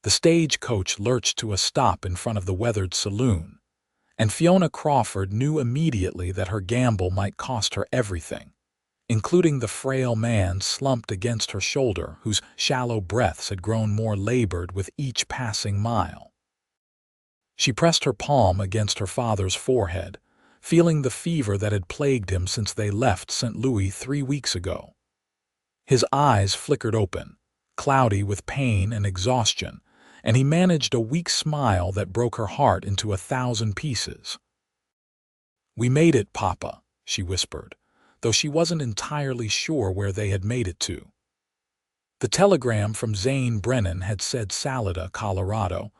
The stagecoach lurched to a stop in front of the weathered saloon, and Fiona Crawford knew immediately that her gamble might cost her everything, including the frail man slumped against her shoulder whose shallow breaths had grown more labored with each passing mile. She pressed her palm against her father's forehead, feeling the fever that had plagued him since they left St. Louis 3 weeks ago. His eyes flickered open, cloudy with pain and exhaustion, and he managed a weak smile that broke her heart into 1,000 pieces. "We made it, Papa," she whispered, though she wasn't entirely sure where they had made it to. The telegram from Zane Brennan had said Salida, Colorado,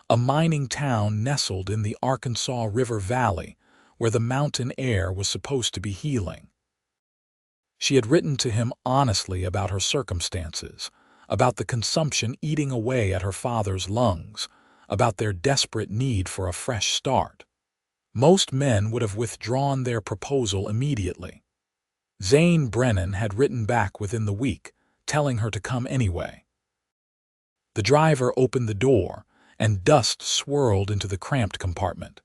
a mining town nestled in the Arkansas River Valley where the mountain air was supposed to be healing. She had written to him honestly about her circumstances, about the consumption eating away at her father's lungs, about their desperate need for a fresh start. Most men would have withdrawn their proposal immediately. Zane Brennan had written back within the week, telling her to come anyway. The driver opened the door, and dust swirled into the cramped compartment.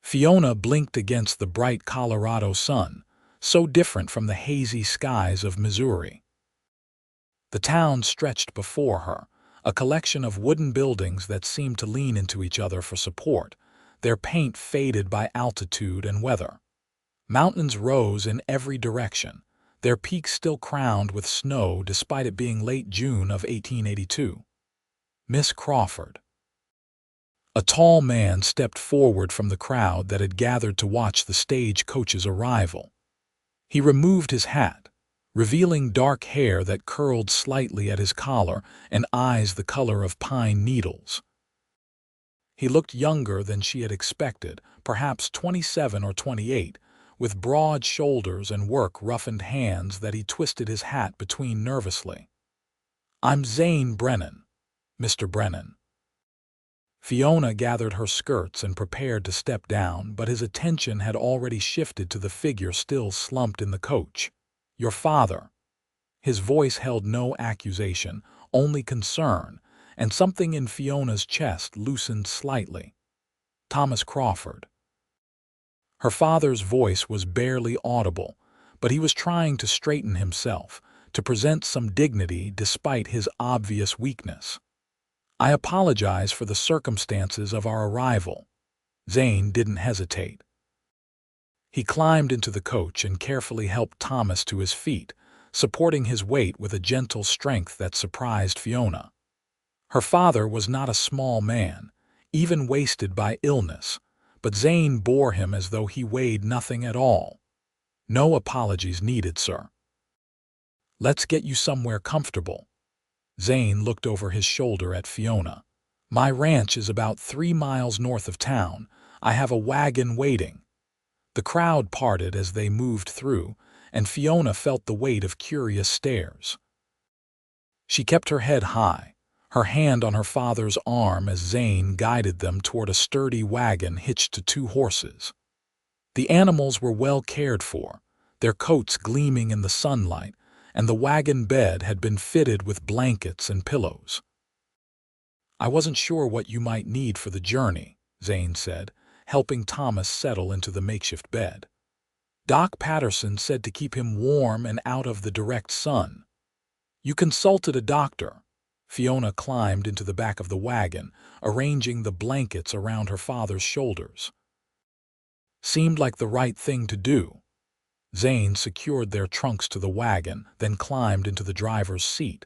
Fiona blinked against the bright Colorado sun, so different from the hazy skies of Missouri. The town stretched before her, a collection of wooden buildings that seemed to lean into each other for support, their paint faded by altitude and weather. Mountains rose in every direction, their peaks still crowned with snow despite it being late June of 1882. "Miss Crawford." A tall man stepped forward from the crowd that had gathered to watch the stagecoach's arrival. He removed his hat, revealing dark hair that curled slightly at his collar and eyes the color of pine needles. He looked younger than she had expected, perhaps 27 or 28, with broad shoulders and work-roughened hands that he twisted his hat between nervously. "I'm Zane Brennan, Mr. Brennan." Fiona gathered her skirts and prepared to step down, but his attention had already shifted to the figure still slumped in the coach. "Your father." His voice held no accusation, only concern, and something in Fiona's chest loosened slightly. "Thomas Crawford." Her father's voice was barely audible, but he was trying to straighten himself, to present some dignity despite his obvious weakness. "I apologize for the circumstances of our arrival." Zane didn't hesitate. He climbed into the coach and carefully helped Thomas to his feet, supporting his weight with a gentle strength that surprised Fiona. Her father was not a small man, even wasted by illness, but Zane bore him as though he weighed nothing at all. "No apologies needed, sir." "Let's get you somewhere comfortable." Zane looked over his shoulder at Fiona. "My ranch is about 3 miles north of town. I have a wagon waiting." The crowd parted as they moved through, and Fiona felt the weight of curious stares. She kept her head high, her hand on her father's arm as Zane guided them toward a sturdy wagon hitched to 2 horses. The animals were well cared for, their coats gleaming in the sunlight, and the wagon bed had been fitted with blankets and pillows. "I wasn't sure what you might need for the journey," Zane said, helping Thomas settle into the makeshift bed. "Doc Patterson said to keep him warm and out of the direct sun." "You consulted a doctor." Fiona climbed into the back of the wagon, arranging the blankets around her father's shoulders. "Seemed like the right thing to do." Zane secured their trunks to the wagon, then climbed into the driver's seat.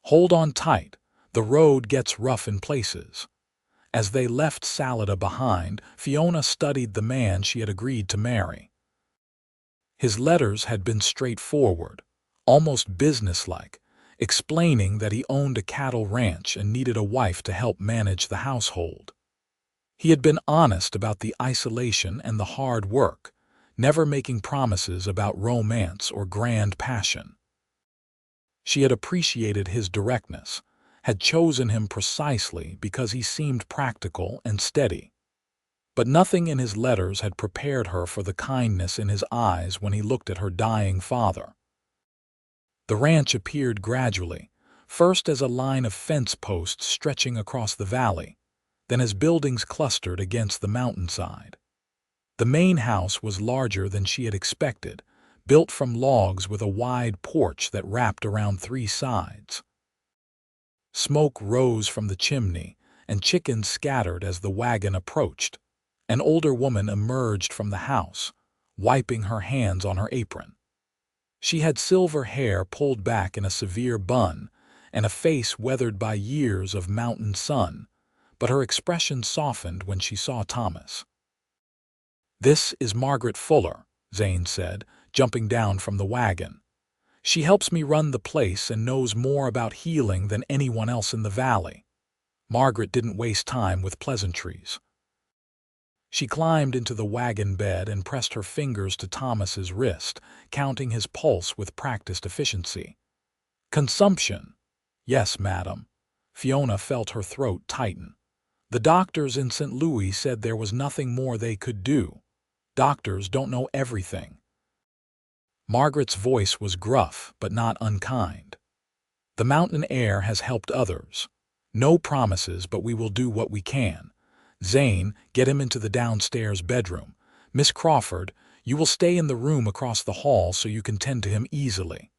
"Hold on tight. The road gets rough in places." As they left Salida behind, Fiona studied the man she had agreed to marry. His letters had been straightforward, almost businesslike, explaining that he owned a cattle ranch and needed a wife to help manage the household. He had been honest about the isolation and the hard work, never making promises about romance or grand passion. She had appreciated his directness, had chosen him precisely because he seemed practical and steady. But nothing in his letters had prepared her for the kindness in his eyes when he looked at her dying father. The ranch appeared gradually, first as a line of fence posts stretching across the valley, then as buildings clustered against the mountainside. The main house was larger than she had expected, built from logs with a wide porch that wrapped around 3 sides. Smoke rose from the chimney, and chickens scattered as the wagon approached. An older woman emerged from the house, wiping her hands on her apron. She had silver hair pulled back in a severe bun, and a face weathered by years of mountain sun, but her expression softened when she saw Thomas. "This is Margaret Fuller," Zane said, jumping down from the wagon. "She helps me run the place and knows more about healing than anyone else in the valley." Margaret didn't waste time with pleasantries. She climbed into the wagon bed and pressed her fingers to Thomas's wrist, counting his pulse with practiced efficiency. "Consumption." "Yes, madam." Fiona felt her throat tighten. "The doctors in St. Louis said there was nothing more they could do. Doctors don't know everything." Margaret's voice was gruff, but not unkind. "The mountain air has helped others. No promises, but we will do what we can. Zane, get him into the downstairs bedroom. Miss Crawford, you will stay in the room across the hall so you can tend to him easily."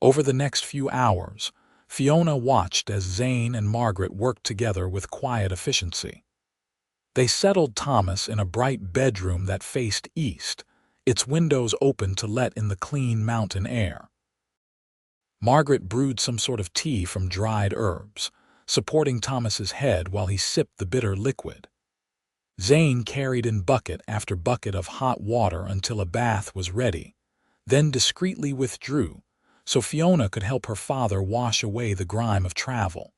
Over the next few hours, Fiona watched as Zane and Margaret worked together with quiet efficiency. They settled Thomas in a bright bedroom that faced east, its windows open to let in the clean mountain air. Margaret brewed some sort of tea from dried herbs, supporting Thomas's head while he sipped the bitter liquid. Zane carried in bucket after bucket of hot water until a bath was ready, then discreetly withdrew, so Fiona could help her father wash away the grime of travel.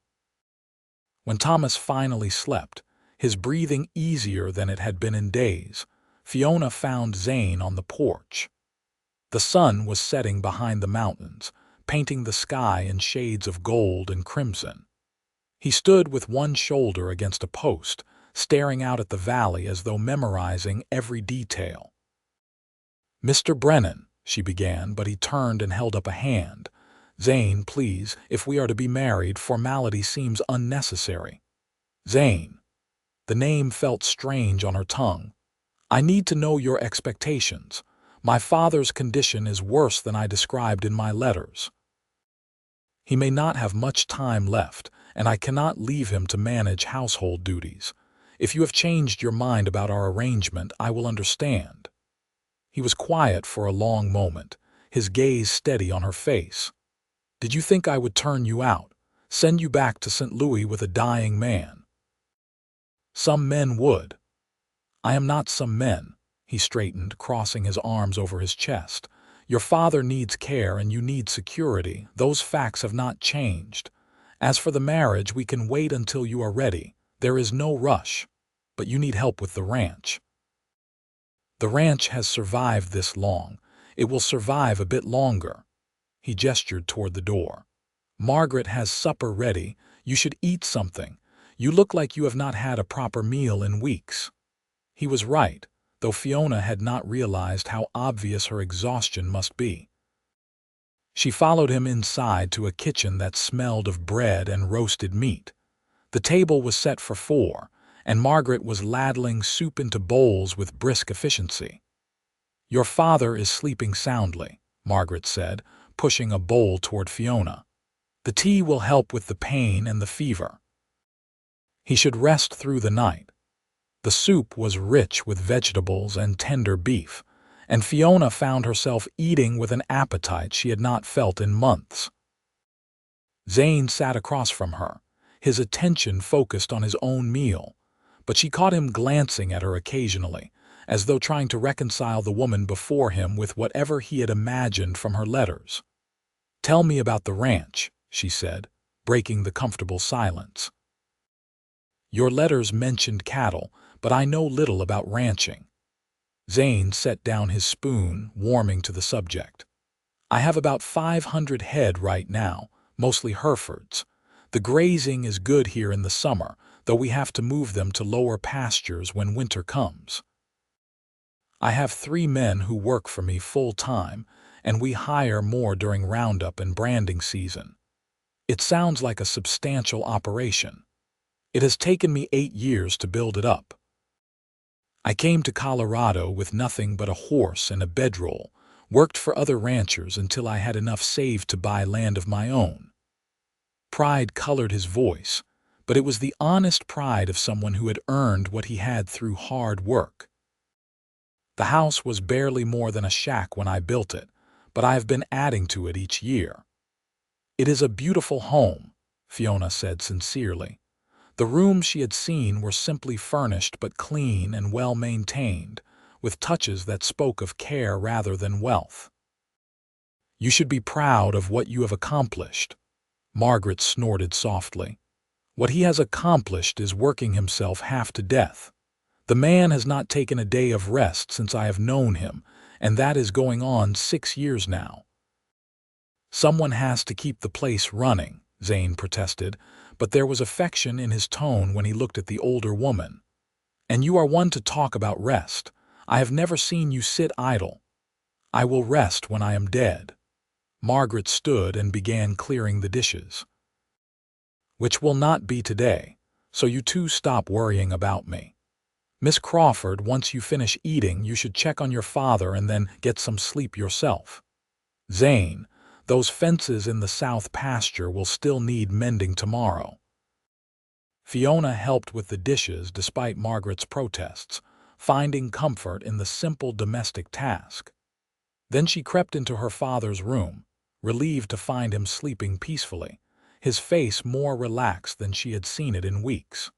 When Thomas finally slept, his breathing easier than it had been in days, Fiona found Zane on the porch. The sun was setting behind the mountains, painting the sky in shades of gold and crimson. He stood with one shoulder against a post, staring out at the valley as though memorizing every detail. "Mr. Brennan," she began, but he turned and held up a hand. "Zane, please, if we are to be married, formality seems unnecessary." "Zane." The name felt strange on her tongue. "I need to know your expectations. My father's condition is worse than I described in my letters. He may not have much time left, and I cannot leave him to manage household duties. If you have changed your mind about our arrangement, I will understand." He was quiet for a long moment, his gaze steady on her face. "Did you think I would turn you out, send you back to St. Louis with a dying man?" "Some men would." "I am not some men." He straightened, crossing his arms over his chest. "Your father needs care and you need security. Those facts have not changed. As for the marriage, we can wait until you are ready. There is no rush. But you need help with the ranch." "The ranch has survived this long. It will survive a bit longer." He gestured toward the door. "Margaret has supper ready. You should eat something. You look like you have not had a proper meal in weeks." He was right, though Fiona had not realized how obvious her exhaustion must be. She followed him inside to a kitchen that smelled of bread and roasted meat. The table was set for 4, and Margaret was ladling soup into bowls with brisk efficiency. "Your father is sleeping soundly," Margaret said, pushing a bowl toward Fiona. "The tea will help with the pain and the fever. He should rest through the night." The soup was rich with vegetables and tender beef, and Fiona found herself eating with an appetite she had not felt in months. Zane sat across from her, his attention focused on his own meal, but she caught him glancing at her occasionally, as though trying to reconcile the woman before him with whatever he had imagined from her letters. "Tell me about the ranch," she said, breaking the comfortable silence. "Your letters mentioned cattle, but I know little about ranching." Zane set down his spoon, warming to the subject. "I have about 500 head right now, mostly Herefords. The grazing is good here in the summer, though we have to move them to lower pastures when winter comes. I have 3 men who work for me full-time, and we hire more during roundup and branding season. It sounds like a substantial operation. It has taken me 8 years to build it up. I came to Colorado with nothing but a horse and a bedroll, worked for other ranchers until I had enough saved to buy land of my own. Pride colored his voice, but it was the honest pride of someone who had earned what he had through hard work. The house was barely more than a shack when I built it, but I have been adding to it each year. It is a beautiful home, Fiona said sincerely. The rooms she had seen were simply furnished but clean and well-maintained, with touches that spoke of care rather than wealth. You should be proud of what you have accomplished, Margaret snorted softly. What he has accomplished is working himself half to death. The man has not taken a day of rest since I have known him, and that is going on 6 years now. Someone has to keep the place running, Zane protested, but there was affection in his tone when he looked at the older woman. And you are one to talk about rest. I have never seen you sit idle. I will rest when I am dead. Margaret stood and began clearing the dishes. Which will not be today, so you two stop worrying about me. Miss Crawford, once you finish eating, you should check on your father and then get some sleep yourself. Zane, those fences in the south pasture will still need mending tomorrow. Fiona helped with the dishes despite Margaret's protests, finding comfort in the simple domestic task. Then she crept into her father's room, relieved to find him sleeping peacefully, his face more relaxed than she had seen it in weeks.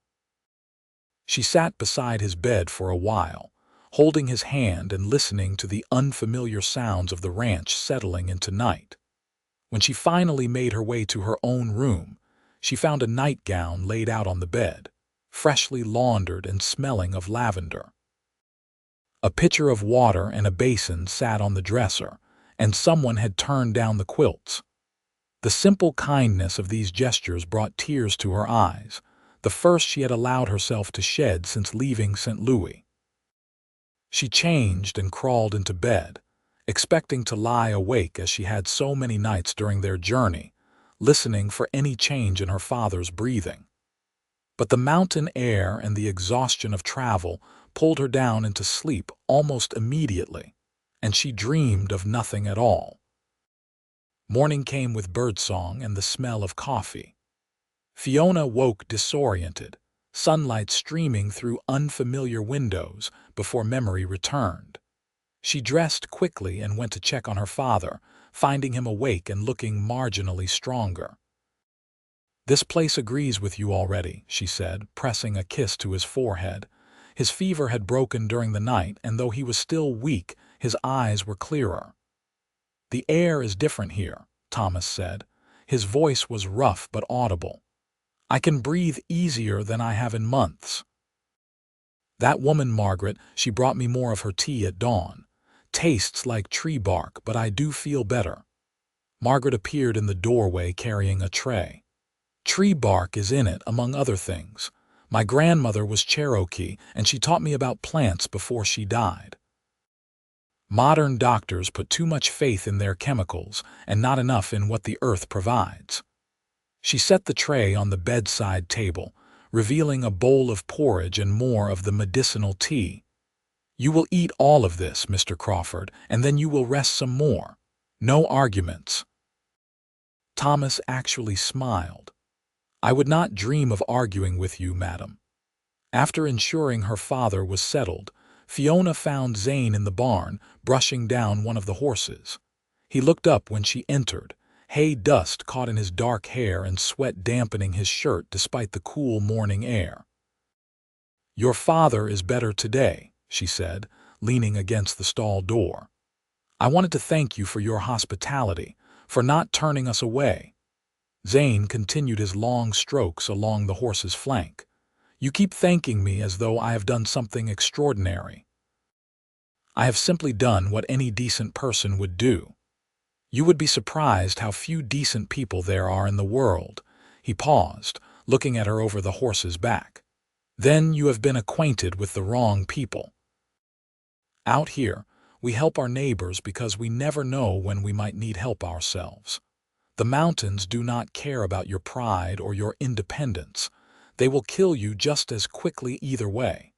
She sat beside his bed for a while, holding his hand and listening to the unfamiliar sounds of the ranch settling into night. When she finally made her way to her own room, she found a nightgown laid out on the bed, freshly laundered and smelling of lavender. A pitcher of water and a basin sat on the dresser, and someone had turned down the quilts. The simple kindness of these gestures brought tears to her eyes, the first she had allowed herself to shed since leaving St. Louis. She changed and crawled into bed, expecting to lie awake as she had so many nights during their journey, listening for any change in her father's breathing. But the mountain air and the exhaustion of travel pulled her down into sleep almost immediately, and she dreamed of nothing at all. Morning came with birdsong and the smell of coffee. Fiona woke disoriented, sunlight streaming through unfamiliar windows before memory returned. She dressed quickly and went to check on her father, finding him awake and looking marginally stronger. "This place agrees with you already," she said, pressing a kiss to his forehead. His fever had broken during the night, and though he was still weak, his eyes were clearer. "The air is different here," Thomas said. His voice was rough but audible. "I can breathe easier than I have in months. That woman, Margaret, she brought me more of her tea at dawn. Tastes like tree bark, but I do feel better." Margaret appeared in the doorway carrying a tray. "Tree bark is in it, among other things. My grandmother was Cherokee, and she taught me about plants before she died. Modern doctors put too much faith in their chemicals and not enough in what the earth provides." She set the tray on the bedside table, revealing a bowl of porridge and more of the medicinal tea. "You will eat all of this, Mr. Crawford, and then you will rest some more. No arguments." Thomas actually smiled. "I would not dream of arguing with you, madam." After ensuring her father was settled, Fiona found Zane in the barn, brushing down one of the horses. He looked up when she entered, hay dust caught in his dark hair and sweat dampening his shirt despite the cool morning air. "Your father is better today," she said, leaning against the stall door. "I wanted to thank you for your hospitality, for not turning us away." Zane continued his long strokes along the horse's flank. "You keep thanking me as though I have done something extraordinary. I have simply done what any decent person would do. You would be surprised how few decent people there are in the world." He paused, looking at her over the horse's back. "Then you have been acquainted with the wrong people. Out here, we help our neighbors because we never know when we might need help ourselves. The mountains do not care about your pride or your independence. They will kill you just as quickly either way.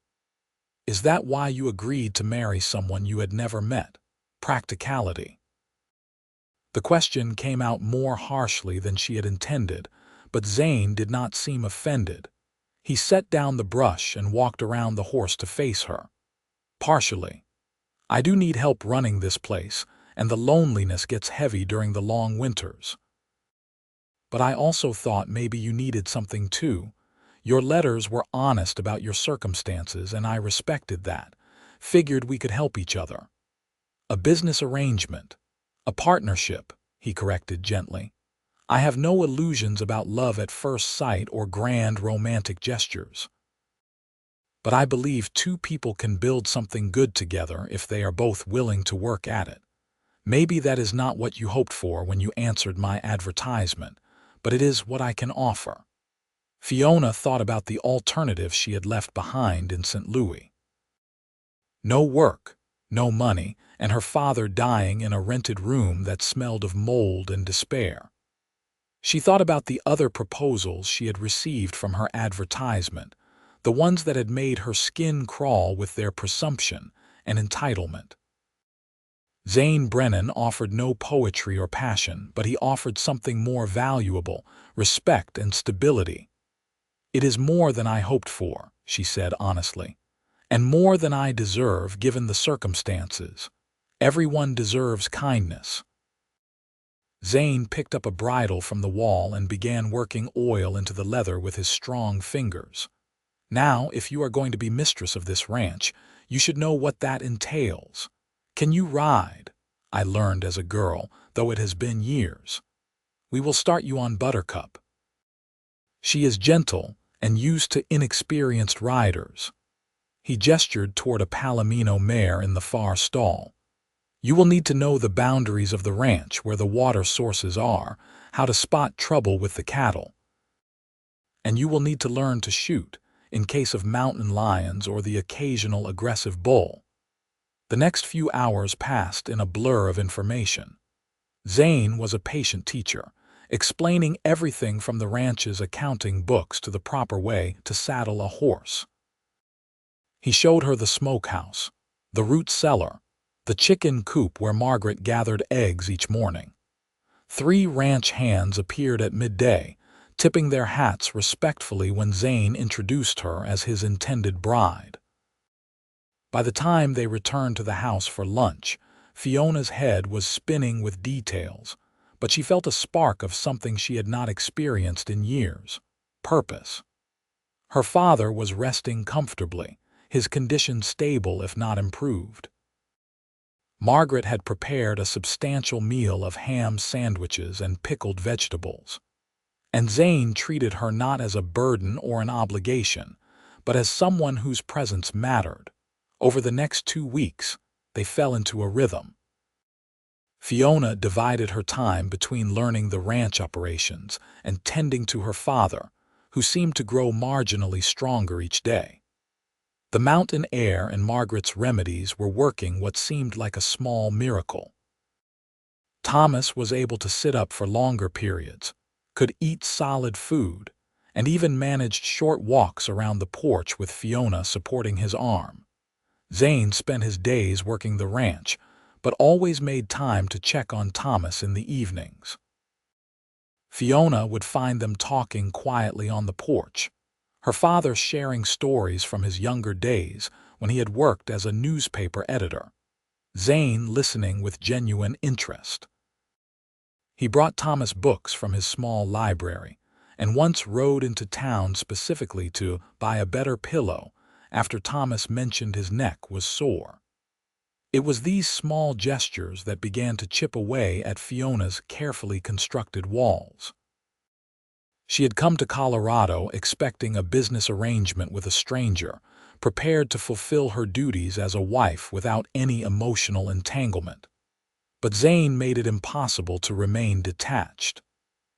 Is that why you agreed to marry someone you had never met? Practicality. The question came out more harshly than she had intended, but Zane did not seem offended. He set down the brush and walked around the horse to face her. Partially. I do need help running this place, and the loneliness gets heavy during the long winters. But I also thought maybe you needed something too. Your letters were honest about your circumstances, and I respected that. Figured we could help each other. A business arrangement. A partnership, he corrected gently. I have no illusions about love at first sight or grand romantic gestures. But I believe two people can build something good together if they are both willing to work at it. Maybe that is not what you hoped for when you answered my advertisement, but it is what I can offer. Fiona thought about the alternative she had left behind in St. Louis. No work, no money, and her father dying in a rented room that smelled of mold and despair. She thought about the other proposals she had received from her advertisement, the ones that had made her skin crawl with their presumption and entitlement. Zane Brennan offered no poetry or passion, but he offered something more valuable, respect and stability. It is more than I hoped for, she said honestly, and more than I deserve given the circumstances. Everyone deserves kindness. Zane picked up a bridle from the wall and began working oil into the leather with his strong fingers. Now, if you are going to be mistress of this ranch, you should know what that entails. Can you ride? I learned as a girl, though it has been years. We will start you on Buttercup. She is gentle and used to inexperienced riders. He gestured toward a Palomino mare in the far stall. You will need to know the boundaries of the ranch, where the water sources are, how to spot trouble with the cattle. And you will need to learn to shoot, in case of mountain lions or the occasional aggressive bull. The next few hours passed in a blur of information. Zane was a patient teacher, explaining everything from the ranch's accounting books to the proper way to saddle a horse. He showed her the smokehouse, the root cellar, the chicken coop where Margaret gathered eggs each morning. 3 ranch hands appeared at midday, tipping their hats respectfully when Zane introduced her as his intended bride. By the time they returned to the house for lunch, Fiona's head was spinning with details, but she felt a spark of something she had not experienced in years: purpose. Her father was resting comfortably, his condition stable if not improved. Margaret had prepared a substantial meal of ham sandwiches and pickled vegetables, and Zane treated her not as a burden or an obligation, but as someone whose presence mattered. Over the next 2 weeks, they fell into a rhythm. Fiona divided her time between learning the ranch operations and tending to her father, who seemed to grow marginally stronger each day. The mountain air and Margaret's remedies were working what seemed like a small miracle. Thomas was able to sit up for longer periods, could eat solid food, and even managed short walks around the porch with Fiona supporting his arm. Zane spent his days working the ranch, but always made time to check on Thomas in the evenings. Fiona would find them talking quietly on the porch, her father sharing stories from his younger days when he had worked as a newspaper editor, Zane listening with genuine interest. He brought Thomas books from his small library, and once rode into town specifically to buy a better pillow after Thomas mentioned his neck was sore. It was these small gestures that began to chip away at Fiona's carefully constructed walls. She had come to Colorado expecting a business arrangement with a stranger, prepared to fulfill her duties as a wife without any emotional entanglement. But Zane made it impossible to remain detached.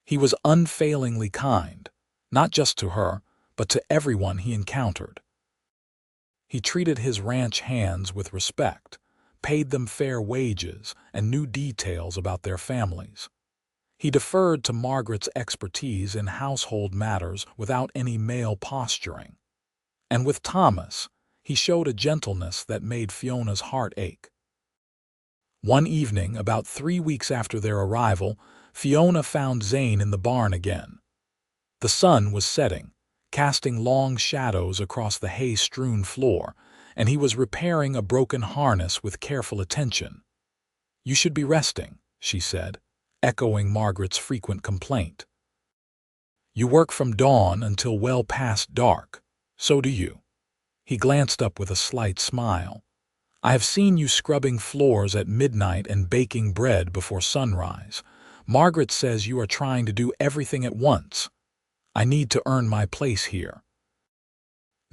He was unfailingly kind, not just to her, but to everyone he encountered. He treated his ranch hands with respect, paid them fair wages, and knew details about their families. He deferred to Margaret's expertise in household matters without any male posturing. And with Thomas, he showed a gentleness that made Fiona's heart ache. One evening, about 3 weeks after their arrival, Fiona found Zane in the barn again. The sun was setting, casting long shadows across the hay-strewn floor, and he was repairing a broken harness with careful attention. "You should be resting," she said, echoing Margaret's frequent complaint. "You work from dawn until well past dark. So do you." He glanced up with a slight smile. "I have seen you scrubbing floors at midnight and baking bread before sunrise. Margaret says you are trying to do everything at once. I need to earn my place here."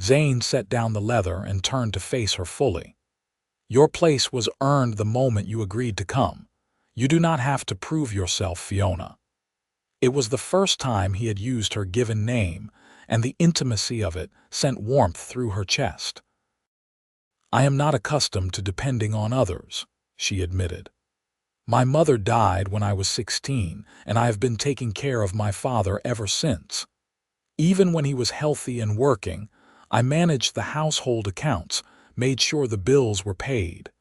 Zane set down the leather and turned to face her fully. "Your place was earned the moment you agreed to come. You do not have to prove yourself, Fiona." It was the first time he had used her given name, and the intimacy of it sent warmth through her chest. "I am not accustomed to depending on others," she admitted. "My mother died when I was 16, and I have been taking care of my father ever since. Even when he was healthy and working, I managed the household accounts, made sure the bills were paid.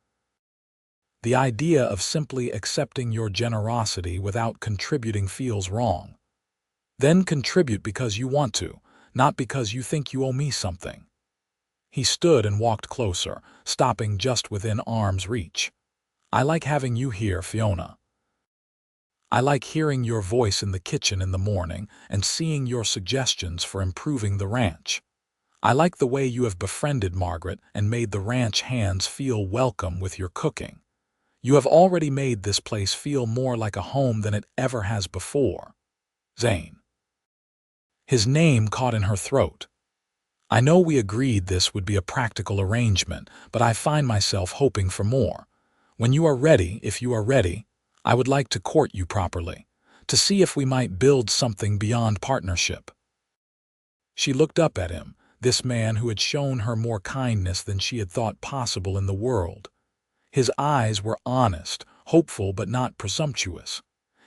The idea of simply accepting your generosity without contributing feels wrong. Then contribute because you want to, not because you think you owe me something." He stood and walked closer, stopping just within arm's reach. "I like having you here, Fiona. I like hearing your voice in the kitchen in the morning and seeing your suggestions for improving the ranch. I like the way you have befriended Margaret and made the ranch hands feel welcome with your cooking. You have already made this place feel more like a home than it ever has before. Zane." His name caught in her throat. "I know we agreed this would be a practical arrangement, but I find myself hoping for more. When you are ready, if you are ready, I would like to court you properly, to see if we might build something beyond partnership." She looked up at him, this man who had shown her more kindness than she had thought possible in the world. His eyes were honest, hopeful but not presumptuous.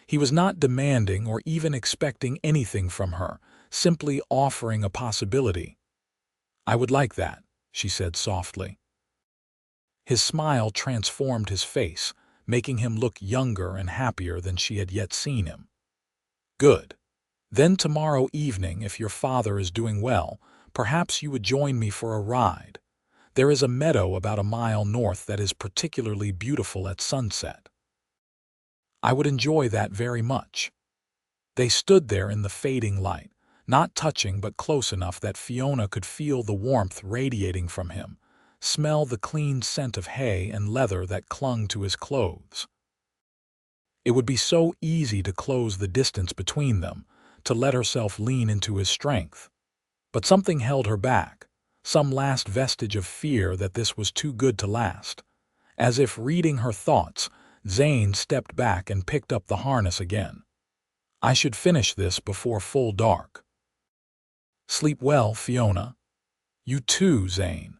He was not demanding or even expecting anything from her, simply offering a possibility. "I would like that," she said softly. His smile transformed his face, making him look younger and happier than she had yet seen him. "Good. Then tomorrow evening, if your father is doing well, perhaps you would join me for a ride. There is a meadow about a mile north that is particularly beautiful at sunset." "I would enjoy that very much." They stood there in the fading light, not touching but close enough that Fiona could feel the warmth radiating from him, smell the clean scent of hay and leather that clung to his clothes. It would be so easy to close the distance between them, to let herself lean into his strength. But something held her back, some last vestige of fear that this was too good to last. As if reading her thoughts, Zane stepped back and picked up the harness again. "I should finish this before full dark." "Sleep well, Fiona." "You too, Zane."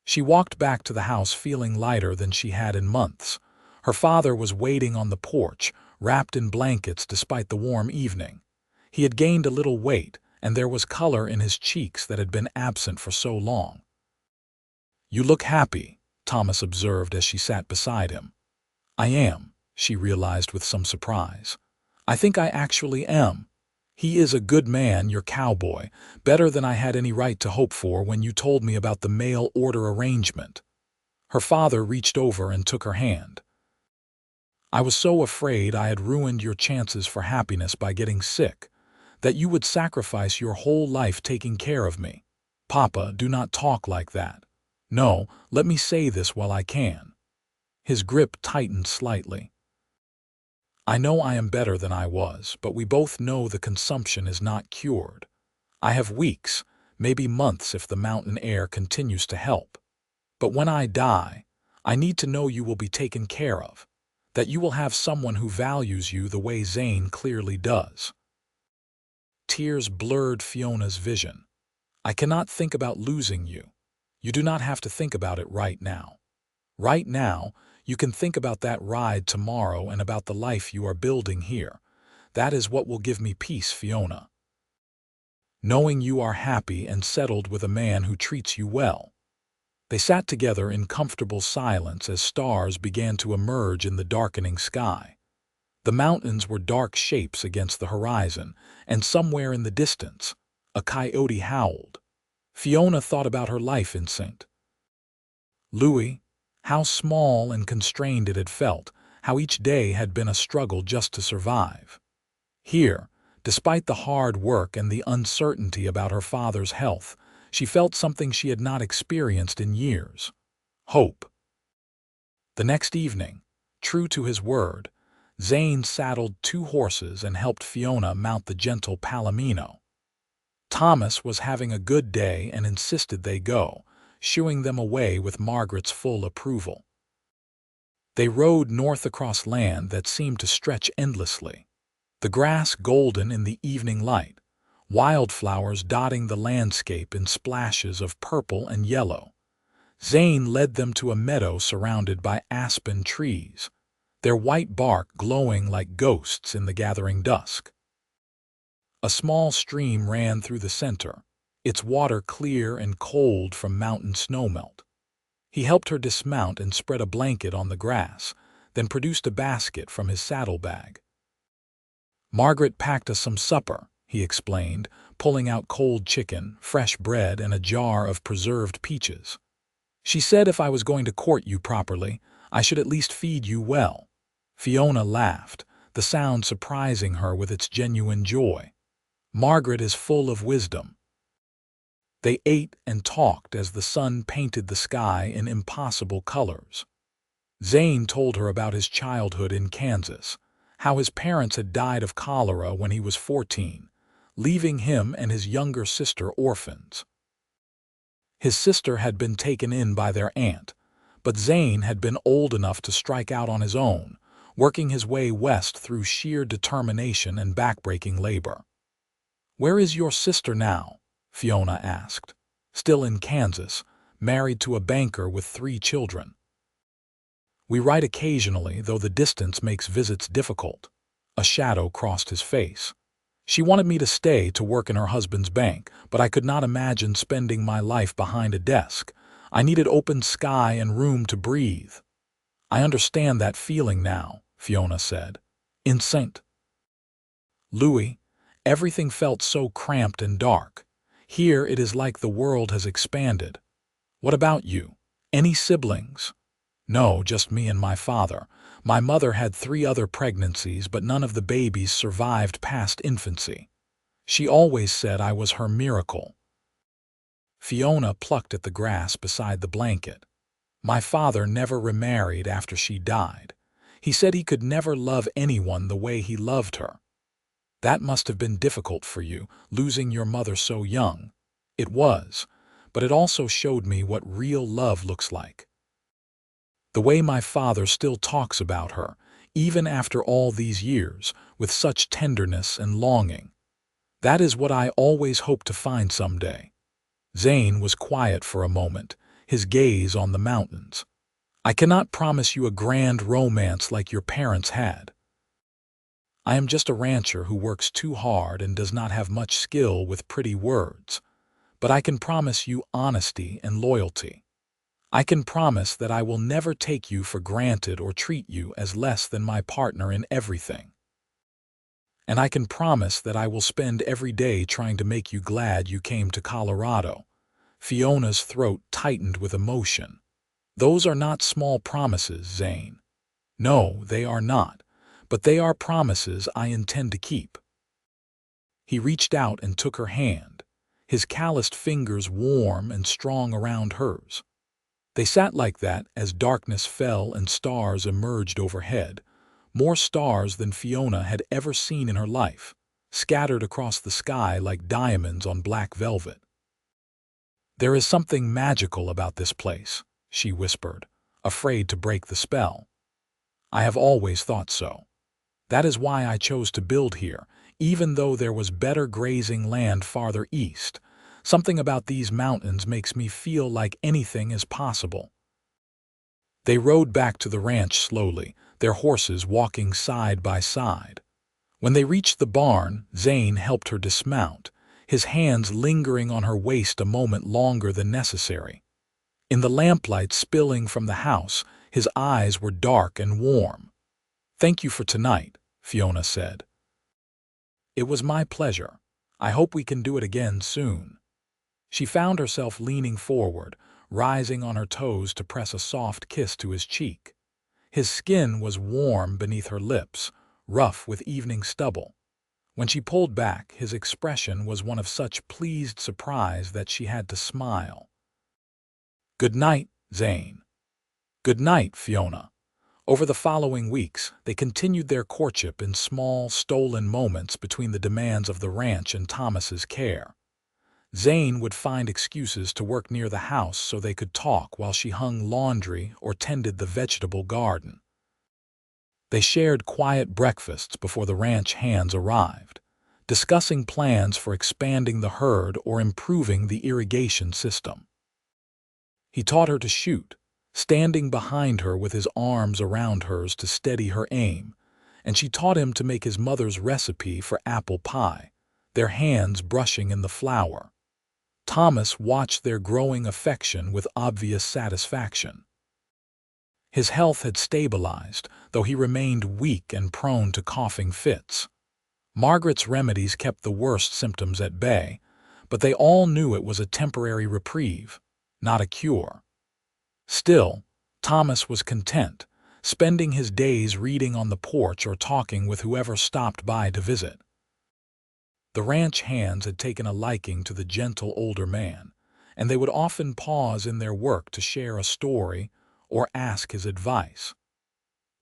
She walked back to the house feeling lighter than she had in months. Her father was waiting on the porch, wrapped in blankets despite the warm evening. He had gained a little weight, and there was color in his cheeks that had been absent for so long. "You look happy," Thomas observed as she sat beside him. "I am," she realized with some surprise. "I think I actually am. He is a good man, your cowboy, better than I had any right to hope for when you told me about the mail order arrangement." Her father reached over and took her hand. "I was so afraid I had ruined your chances for happiness by getting sick, that you would sacrifice your whole life taking care of me. Papa, do not talk like that. No, let me say this while I can." His grip tightened slightly. "I know I am better than I was, but we both know the consumption is not cured. I have weeks, maybe months if the mountain air continues to help. But when I die, I need to know you will be taken care of, that you will have someone who values you the way Zane clearly does." Tears blurred Fiona's vision. "I cannot think about losing you. You do not have to think about it right now. Right now, you can think about that ride tomorrow and about the life you are building here. That is what will give me peace, Fiona. Knowing you are happy and settled with a man who treats you well." They sat together in comfortable silence as stars began to emerge in the darkening sky. The mountains were dark shapes against the horizon, and somewhere in the distance, a coyote howled. Fiona thought about her life in St. Louis, how small and constrained it had felt, how each day had been a struggle just to survive. Here, despite the hard work and the uncertainty about her father's health, she felt something she had not experienced in years: hope. The next evening, true to his word, Zane saddled 2 horses and helped Fiona mount the gentle Palomino. Thomas was having a good day and insisted they go, shooing them away with Margaret's full approval. They rode north across land that seemed to stretch endlessly, the grass golden in the evening light, wildflowers dotting the landscape in splashes of purple and yellow. Zane led them to a meadow surrounded by aspen trees, their white bark glowing like ghosts in the gathering dusk. A small stream ran through the center, its water clear and cold from mountain snowmelt. He helped her dismount and spread a blanket on the grass, then produced a basket from his saddlebag. "Margaret packed us some supper," he explained, pulling out cold chicken, fresh bread, and a jar of preserved peaches. "She said if I was going to court you properly, I should at least feed you well." Fiona laughed, the sound surprising her with its genuine joy. Margaret is full of wisdom. They ate and talked as the sun painted the sky in impossible colors. Zane told her about his childhood in Kansas, how his parents had died of cholera when he was 14, leaving him and his younger sister orphans. His sister had been taken in by their aunt, but Zane had been old enough to strike out on his own, working his way west through sheer determination and backbreaking labor. "Where is your sister now?" Fiona asked. "Still in Kansas, married to a banker with 3 children. We write occasionally, though the distance makes visits difficult." A shadow crossed his face. "She wanted me to stay to work in her husband's bank, but I could not imagine spending my life behind a desk. I needed open sky and room to breathe." "I understand that feeling now," Fiona said. "In St. Louis, everything felt so cramped and dark. Here it is like the world has expanded. What about you? Any siblings?" "No, just me and my father. My mother had 3 other pregnancies, but none of the babies survived past infancy. She always said I was her miracle." Fiona plucked at the grass beside the blanket. "My father never remarried after she died. He said he could never love anyone the way he loved her." "That must have been difficult for you, losing your mother so young." "It was, but it also showed me what real love looks like. The way my father still talks about her, even after all these years, with such tenderness and longing. That is what I always hope to find someday." Zane was quiet for a moment, his gaze on the mountains. "I cannot promise you a grand romance like your parents had. I am just a rancher who works too hard and does not have much skill with pretty words. But I can promise you honesty and loyalty. I can promise that I will never take you for granted or treat you as less than my partner in everything. And I can promise that I will spend every day trying to make you glad you came to Colorado." Fiona's throat tightened with emotion. "Those are not small promises, Zane. No, they are not. But they are promises I intend to keep." He reached out and took her hand, his calloused fingers warm and strong around hers. They sat like that as darkness fell and stars emerged overhead, more stars than Fiona had ever seen in her life, scattered across the sky like diamonds on black velvet. "There is something magical about this place," she whispered, afraid to break the spell. "I have always thought so. That is why I chose to build here, even though there was better grazing land farther east. Something about these mountains makes me feel like anything is possible." They rode back to the ranch slowly, their horses walking side by side. When they reached the barn, Zane helped her dismount, his hands lingering on her waist a moment longer than necessary. In the lamplight spilling from the house, his eyes were dark and warm. "Thank you for tonight," Fiona said. "It was my pleasure. I hope we can do it again soon." She found herself leaning forward, rising on her toes to press a soft kiss to his cheek. His skin was warm beneath her lips, rough with evening stubble. When she pulled back, his expression was one of such pleased surprise that she had to smile. "Good night, Zane." "Good night, Fiona." Over the following weeks, they continued their courtship in small, stolen moments between the demands of the ranch and Thomas's care. Zane would find excuses to work near the house so they could talk while she hung laundry or tended the vegetable garden. They shared quiet breakfasts before the ranch hands arrived, discussing plans for expanding the herd or improving the irrigation system. He taught her to shoot, standing behind her with his arms around hers to steady her aim, and she taught him to make his mother's recipe for apple pie, their hands brushing in the flour. Thomas watched their growing affection with obvious satisfaction. His health had stabilized, though he remained weak and prone to coughing fits. Margaret's remedies kept the worst symptoms at bay, but they all knew it was a temporary reprieve, not a cure. Still, Thomas was content, spending his days reading on the porch or talking with whoever stopped by to visit. The ranch hands had taken a liking to the gentle older man, and they would often pause in their work to share a story or ask his advice.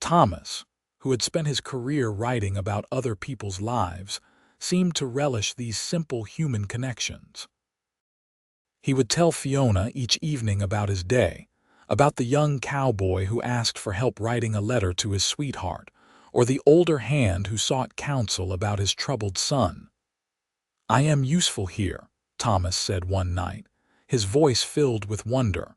Thomas, who had spent his career writing about other people's lives, seemed to relish these simple human connections. He would tell Fiona each evening about his day, about the young cowboy who asked for help writing a letter to his sweetheart, or the older hand who sought counsel about his troubled son. "I am useful here," Thomas said one night, his voice filled with wonder.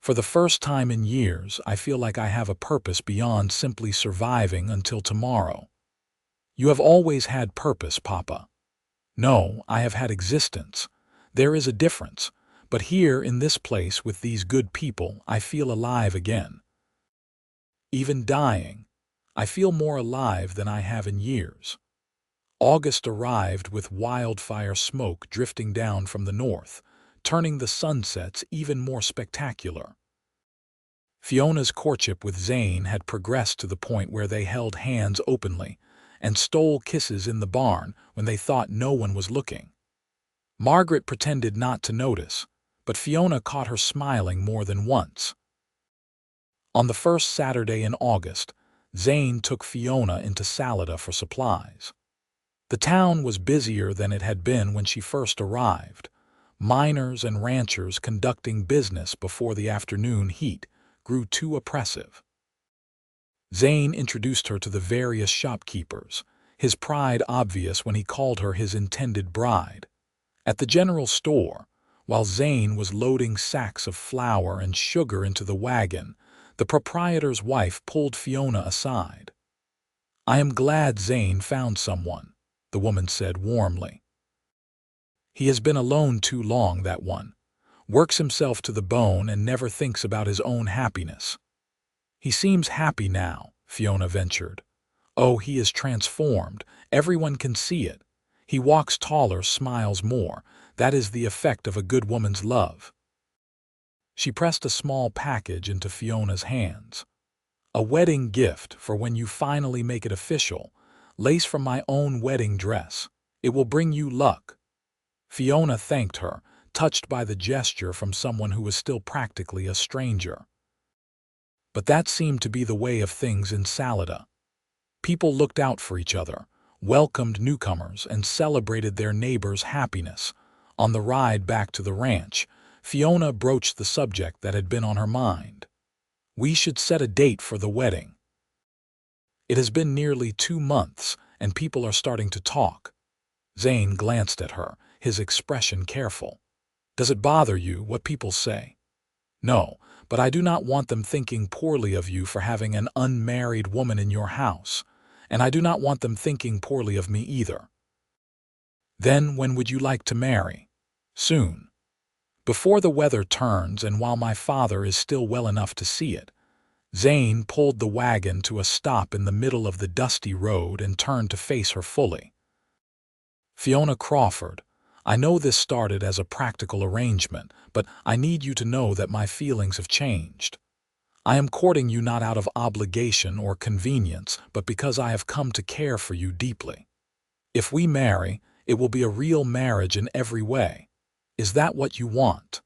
"For the first time in years, I feel like I have a purpose beyond simply surviving until tomorrow." "You have always had purpose, Papa." "No, I have had existence. There is a difference, but here in this place with these good people, I feel alive again. Even dying, I feel more alive than I have in years." August arrived with wildfire smoke drifting down from the north, turning the sunsets even more spectacular. Fiona's courtship with Zane had progressed to the point where they held hands openly and stole kisses in the barn when they thought no one was looking. Margaret pretended not to notice, but Fiona caught her smiling more than once. On the first Saturday in August, Zane took Fiona into Salida for supplies. The town was busier than it had been when she first arrived, miners and ranchers conducting business before the afternoon heat grew too oppressive. Zane introduced her to the various shopkeepers, his pride obvious when he called her his intended bride. At the general store, while Zane was loading sacks of flour and sugar into the wagon, the proprietor's wife pulled Fiona aside. "I am glad Zane found someone," the woman said warmly. "He has been alone too long, that one. Works himself to the bone and never thinks about his own happiness." "He seems happy now," Fiona ventured. "Oh, he is transformed. Everyone can see it. He walks taller, smiles more. That is the effect of a good woman's love." She pressed a small package into Fiona's hands. "A wedding gift for when you finally make it official. Lace from my own wedding dress. It will bring you luck." Fiona thanked her, touched by the gesture from someone who was still practically a stranger. But that seemed to be the way of things in Salida. People looked out for each other, welcomed newcomers, and celebrated their neighbors' happiness. On the ride back to the ranch, Fiona broached the subject that had been on her mind. "We should set a date for the wedding. It has been nearly 2 months, and people are starting to talk." Zane glanced at her, his expression careful. "Does it bother you what people say?" "No, but I do not want them thinking poorly of you for having an unmarried woman in your house. and I do not want them thinking poorly of me either. Then when would you like to marry? Soon. Before the weather turns and while my father is still well enough to see it. Zane pulled the wagon to a stop in the middle of the dusty road and turned to face her fully. Fiona Crawford, I know this started as a practical arrangement, but I need you to know that my feelings have changed. I am courting you not out of obligation or convenience, but because I have come to care for you deeply. If we marry, it will be a real marriage in every way. Is that what you want?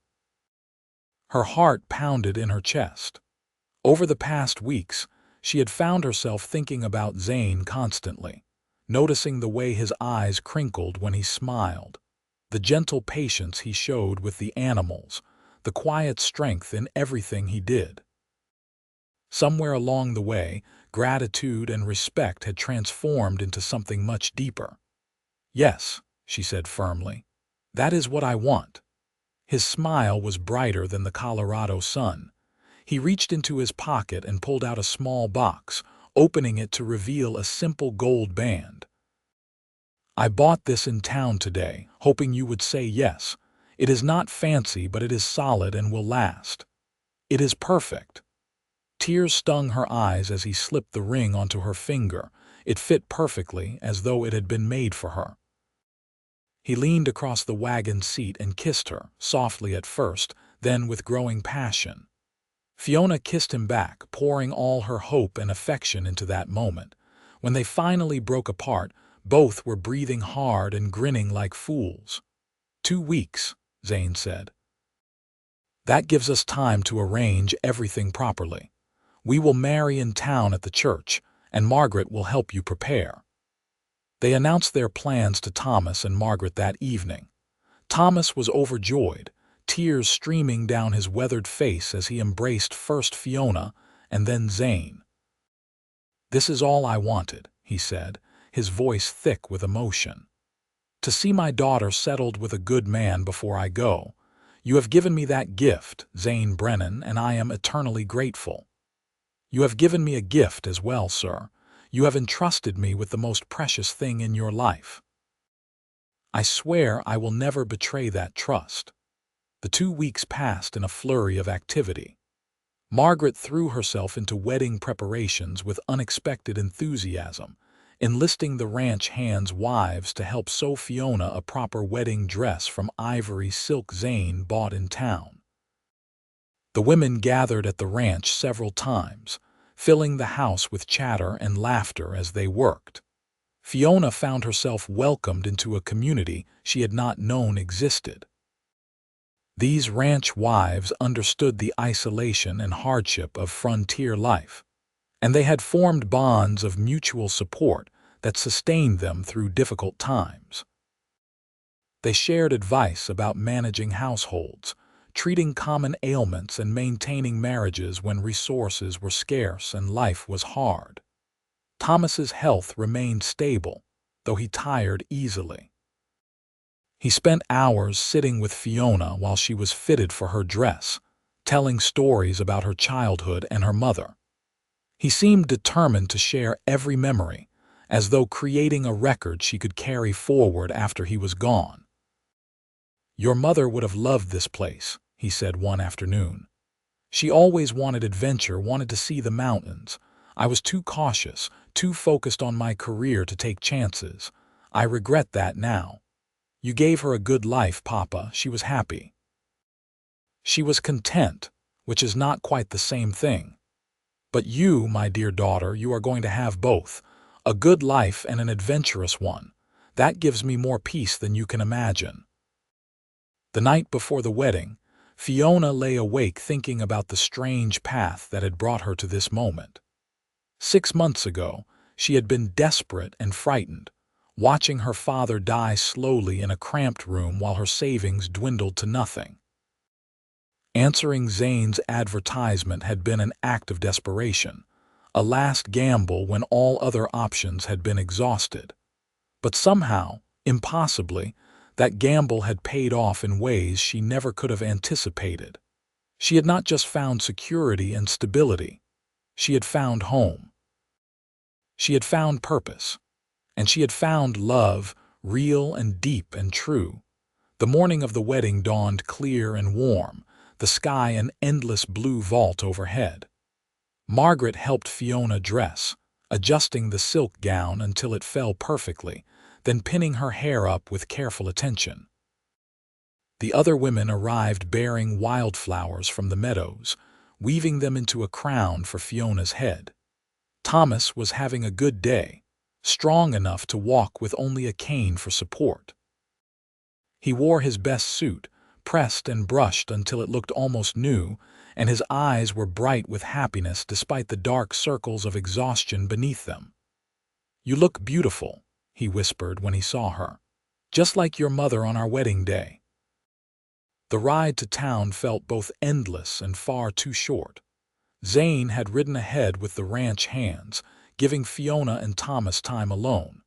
Her heart pounded in her chest. Over the past weeks, she had found herself thinking about Zane constantly, noticing the way his eyes crinkled when he smiled, the gentle patience he showed with the animals, the quiet strength in everything he did. Somewhere along the way, gratitude and respect had transformed into something much deeper. Yes, she said firmly, that is what I want. His smile was brighter than the Colorado sun. He reached into his pocket and pulled out a small box, opening it to reveal a simple gold band. I bought this in town today, hoping you would say yes. It is not fancy, but it is solid and will last. It is perfect. Tears stung her eyes as he slipped the ring onto her finger. It fit perfectly, as though it had been made for her. He leaned across the wagon seat and kissed her, softly at first, then with growing passion. Fiona kissed him back, pouring all her hope and affection into that moment. When they finally broke apart, both were breathing hard and grinning like fools. 2 weeks, Zane said. That gives us time to arrange everything properly. We will marry in town at the church, and Margaret will help you prepare. They announced their plans to Thomas and Margaret that evening. Thomas was overjoyed, tears streaming down his weathered face as he embraced first Fiona and then Zane. This is all I wanted, he said, his voice thick with emotion. To see my daughter settled with a good man before I go. You have given me that gift, Zane Brennan, and I am eternally grateful. You have given me a gift as well, sir. You have entrusted me with the most precious thing in your life. I swear I will never betray that trust. The 2 weeks passed in a flurry of activity. Margaret threw herself into wedding preparations with unexpected enthusiasm, enlisting the ranch hands' wives to help sew Fiona a proper wedding dress from ivory silk Zane bought in town. The women gathered at the ranch several times, filling the house with chatter and laughter as they worked. Fiona found herself welcomed into a community she had not known existed. These ranch wives understood the isolation and hardship of frontier life, and they had formed bonds of mutual support that sustained them through difficult times. They shared advice about managing households, treating common ailments and maintaining marriages when resources were scarce and life was hard. Thomas's health remained stable, though he tired easily. He spent hours sitting with Fiona while she was fitted for her dress, telling stories about her childhood and her mother. He seemed determined to share every memory, as though creating a record she could carry forward after he was gone. Your mother would have loved this place, he said one afternoon. She always wanted adventure, wanted to see the mountains. I was too cautious, too focused on my career to take chances. I regret that now. You gave her a good life, Papa. She was happy. She was content, which is not quite the same thing. But you, my dear daughter, you are going to have both, a good life and an adventurous one. That gives me more peace than you can imagine. The night before the wedding, Fiona lay awake thinking about the strange path that had brought her to this moment. 6 months ago, she had been desperate and frightened, watching her father die slowly in a cramped room while her savings dwindled to nothing. Answering Zane's advertisement had been an act of desperation, a last gamble when all other options had been exhausted. But somehow, impossibly, that gamble had paid off in ways she never could have anticipated. She had not just found security and stability. She had found home. She had found purpose, and she had found love, real and deep and true. The morning of the wedding dawned clear and warm, the sky an endless blue vault overhead. Margaret helped Fiona dress, adjusting the silk gown until it fell perfectly, then pinning her hair up with careful attention. The other women arrived bearing wildflowers from the meadows, weaving them into a crown for Fiona's head. Thomas was having a good day, strong enough to walk with only a cane for support. He wore his best suit, pressed and brushed until it looked almost new, and his eyes were bright with happiness despite the dark circles of exhaustion beneath them. "You look beautiful," he whispered when he saw her, "just like your mother on our wedding day." The ride to town felt both endless and far too short. Zane had ridden ahead with the ranch hands, giving Fiona and Thomas time alone.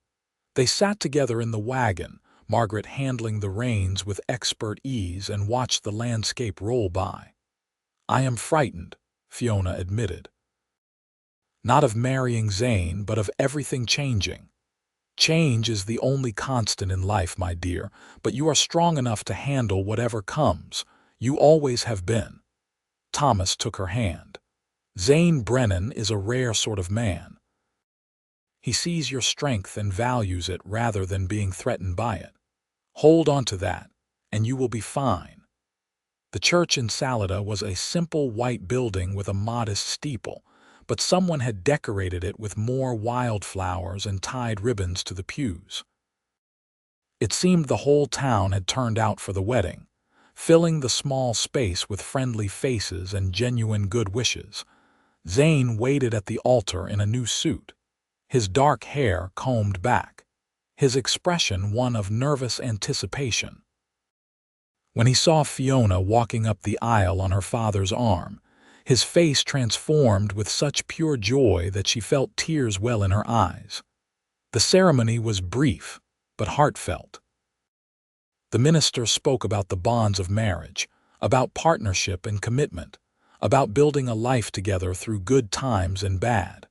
They sat together in the wagon, Margaret handling the reins with expert ease, and watched the landscape roll by. "I am frightened," Fiona admitted. "Not of marrying Zane, but of everything changing. Change is the only constant in life, my dear, but you are strong enough to handle whatever comes. You always have been." Thomas took her hand. "Zane Brennan is a rare sort of man. He sees your strength and values it rather than being threatened by it. Hold on to that, and you will be fine." The church in Salida was a simple white building with a modest steeple, but someone had decorated it with more wildflowers and tied ribbons to the pews. It seemed the whole town had turned out for the wedding, filling the small space with friendly faces and genuine good wishes. Zane waited at the altar in a new suit, his dark hair combed back, his expression one of nervous anticipation. When he saw Fiona walking up the aisle on her father's arm, his face transformed with such pure joy that she felt tears well in her eyes. The ceremony was brief, but heartfelt. The minister spoke about the bonds of marriage, about partnership and commitment, about building a life together through good times and bad.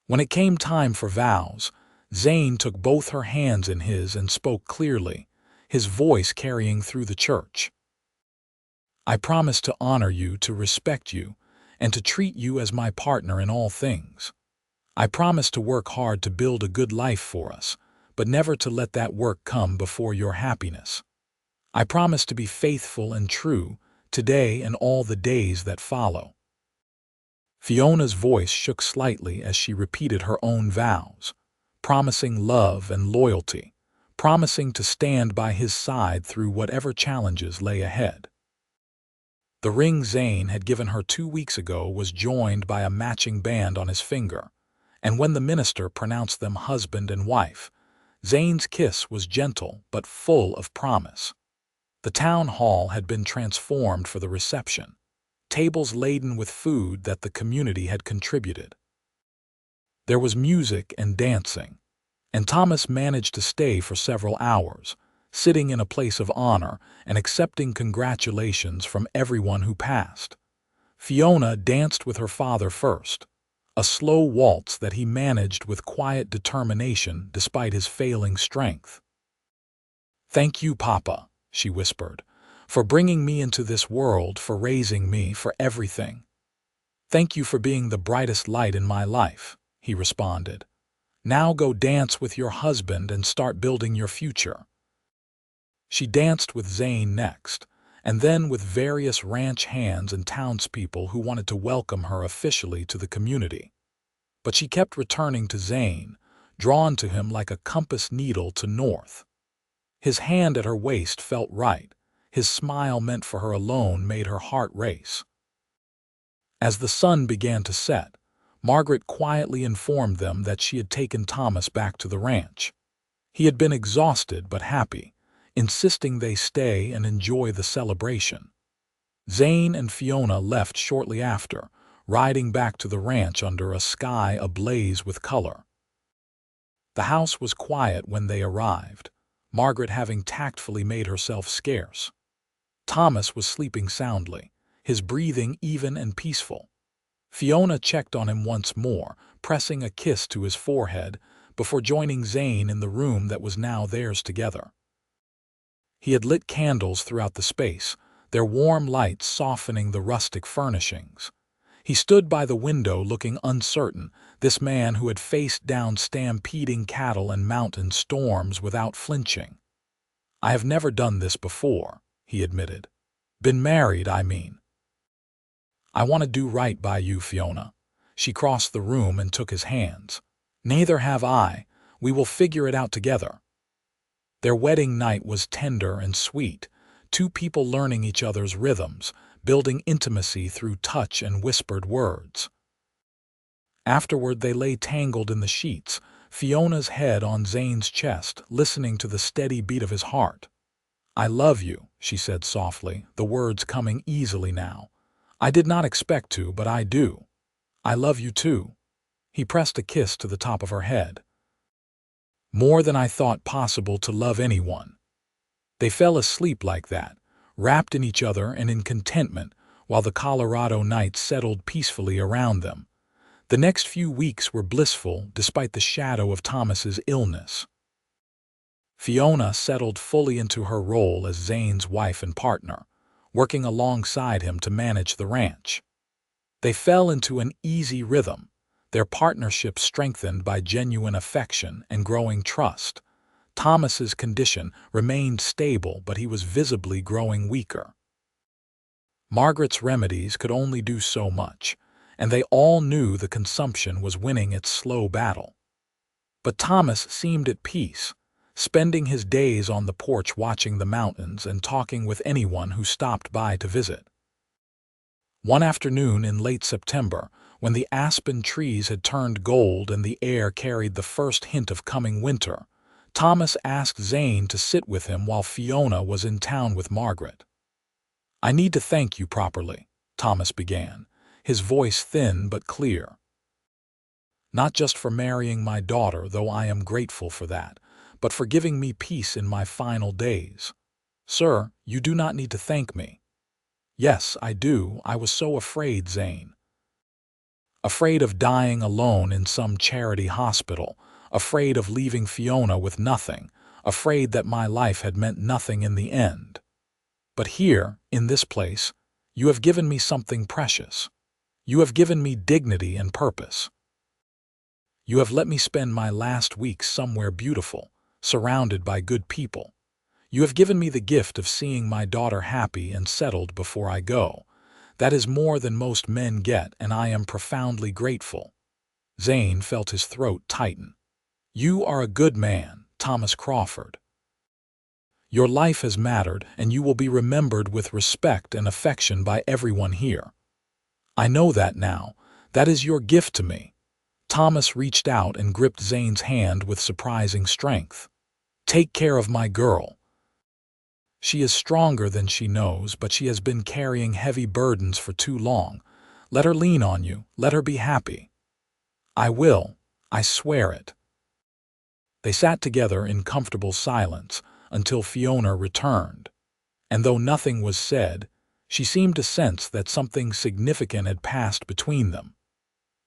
When it came time for vows, Zane took both her hands in his and spoke clearly, his voice carrying through the church. "I promise to honor you, to respect you, and to treat you as my partner in all things. I promise to work hard to build a good life for us, but never to let that work come before your happiness. I promise to be faithful and true, today and all the days that follow." Fiona's voice shook slightly as she repeated her own vows, promising love and loyalty, promising to stand by his side through whatever challenges lay ahead. The ring Zane had given her 2 weeks ago was joined by a matching band on his finger, and when the minister pronounced them husband and wife, Zane's kiss was gentle but full of promise. The town hall had been transformed for the reception, tables laden with food that the community had contributed. There was music and dancing, and Thomas managed to stay for several hours, sitting in a place of honor and accepting congratulations from everyone who passed. Fiona danced with her father first, a slow waltz that he managed with quiet determination despite his failing strength. "Thank you, Papa," she whispered, "for bringing me into this world, for raising me, for everything." "Thank you for being the brightest light in my life," he responded. "Now go dance with your husband and start building your future." She danced with Zane next, and then with various ranch hands and townspeople who wanted to welcome her officially to the community. But she kept returning to Zane, drawn to him like a compass needle to north. His hand at her waist felt right, his smile meant for her alone made her heart race. As the sun began to set, Margaret quietly informed them that she had taken Thomas back to the ranch. He had been exhausted but happy, insisting they stay and enjoy the celebration. Zane and Fiona left shortly after, riding back to the ranch under a sky ablaze with color. The house was quiet when they arrived, Margaret having tactfully made herself scarce. Thomas was sleeping soundly, his breathing even and peaceful. Fiona checked on him once more, pressing a kiss to his forehead, before joining Zane in the room that was now theirs together. He had lit candles throughout the space, their warm light softening the rustic furnishings. He stood by the window looking uncertain, this man who had faced down stampeding cattle and mountain storms without flinching. "I have never done this before," he admitted. "Been married, I mean." "I want to do right by you, Fiona." She crossed the room and took his hands. "Neither have I. We will figure it out together." Their wedding night was tender and sweet, two people learning each other's rhythms, building intimacy through touch and whispered words. Afterward, they lay tangled in the sheets, Fiona's head on Zane's chest, listening to the steady beat of his heart. "I love you," she said softly, the words coming easily now. "I did not expect to, but I do. I love you too." He pressed a kiss to the top of her head. "More than I thought possible to love anyone." They fell asleep like that, wrapped in each other and in contentment, while the Colorado night settled peacefully around them. The next few weeks were blissful despite the shadow of Thomas's illness. Fiona settled fully into her role as Zane's wife and partner, working alongside him to manage the ranch. They fell into an easy rhythm, their partnership strengthened by genuine affection and growing trust. Thomas's condition remained stable, but he was visibly growing weaker. Margaret's remedies could only do so much, and they all knew the consumption was winning its slow battle. But Thomas seemed at peace, spending his days on the porch watching the mountains and talking with anyone who stopped by to visit. One afternoon in late September, when the aspen trees had turned gold and the air carried the first hint of coming winter, Thomas asked Zane to sit with him while Fiona was in town with Margaret. "I need to thank you properly," Thomas began, his voice thin but clear. "Not just for marrying my daughter, though I am grateful for that, but for giving me peace in my final days." "Sir, you do not need to thank me." "Yes, I do. I was so afraid, Zane. Afraid of dying alone in some charity hospital, afraid of leaving Fiona with nothing, afraid that my life had meant nothing in the end. But here, in this place, you have given me something precious. You have given me dignity and purpose. You have let me spend my last weeks somewhere beautiful, surrounded by good people. You have given me the gift of seeing my daughter happy and settled before I go. That is more than most men get, and I am profoundly grateful." Zane felt his throat tighten. "You are a good man, Thomas Crawford. Your life has mattered, and you will be remembered with respect and affection by everyone here. I know that now. That is your gift to me." Thomas reached out and gripped Zane's hand with surprising strength. "Take care of my girl. She is stronger than she knows, but she has been carrying heavy burdens for too long. Let her lean on you. Let her be happy." "I will. I swear it." They sat together in comfortable silence until Fiona returned, and though nothing was said, she seemed to sense that something significant had passed between them.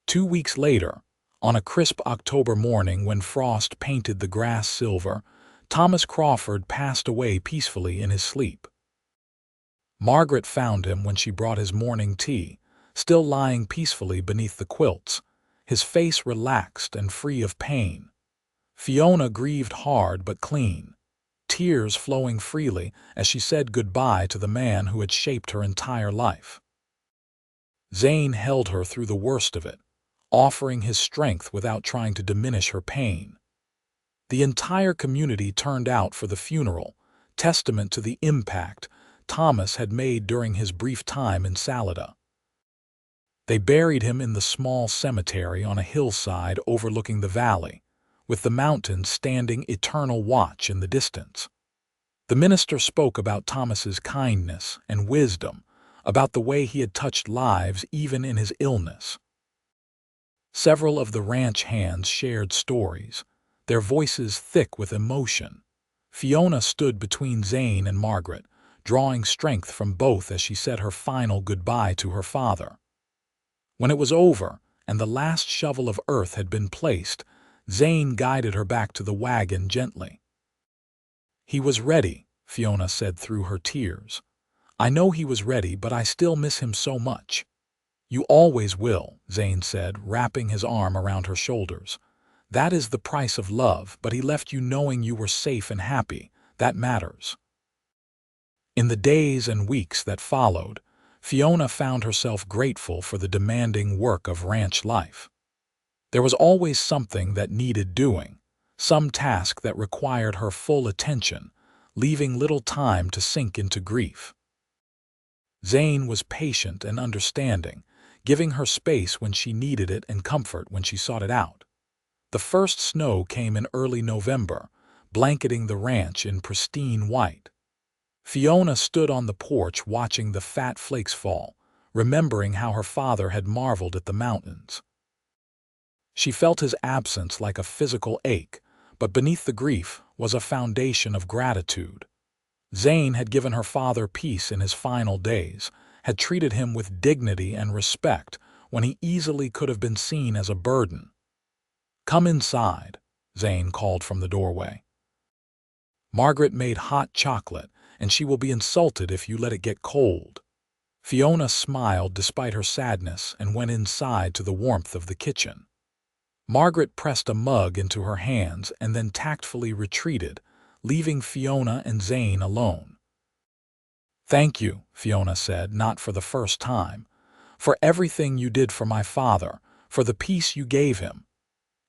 2 weeks later, on a crisp October morning when frost painted the grass silver, Thomas Crawford passed away peacefully in his sleep. Margaret found him when she brought his morning tea, still lying peacefully beneath the quilts, his face relaxed and free of pain. Fiona grieved hard but clean, tears flowing freely as she said goodbye to the man who had shaped her entire life. Zane held her through the worst of it, offering his strength without trying to diminish her pain. The entire community turned out for the funeral, testament to the impact Thomas had made during his brief time in Salida. They buried him in the small cemetery on a hillside overlooking the valley, with the mountains standing eternal watch in the distance. The minister spoke about Thomas's kindness and wisdom, about the way he had touched lives even in his illness. Several of the ranch hands shared stories, their voices thick with emotion. Fiona stood between Zane and Margaret, drawing strength from both as she said her final goodbye to her father. When it was over and the last shovel of earth had been placed, Zane guided her back to the wagon gently. "He was ready," Fiona said through her tears. "I know he was ready, but I still miss him so much." "You always will," Zane said, wrapping his arm around her shoulders. "That is the price of love, but he left you knowing you were safe and happy. That matters." In the days and weeks that followed, Fiona found herself grateful for the demanding work of ranch life. There was always something that needed doing, some task that required her full attention, leaving little time to sink into grief. Zane was patient and understanding, giving her space when she needed it and comfort when she sought it out. The first snow came in early November, blanketing the ranch in pristine white. Fiona stood on the porch watching the fat flakes fall, remembering how her father had marveled at the mountains. She felt his absence like a physical ache, but beneath the grief was a foundation of gratitude. Zane had given her father peace in his final days, had treated him with dignity and respect when he easily could have been seen as a burden. "Come inside," Zane called from the doorway. "Margaret made hot chocolate, and she will be insulted if you let it get cold." Fiona smiled despite her sadness and went inside to the warmth of the kitchen. Margaret pressed a mug into her hands and then tactfully retreated, leaving Fiona and Zane alone. "Thank you," Fiona said, not for the first time, "for everything you did for my father, for the peace you gave him.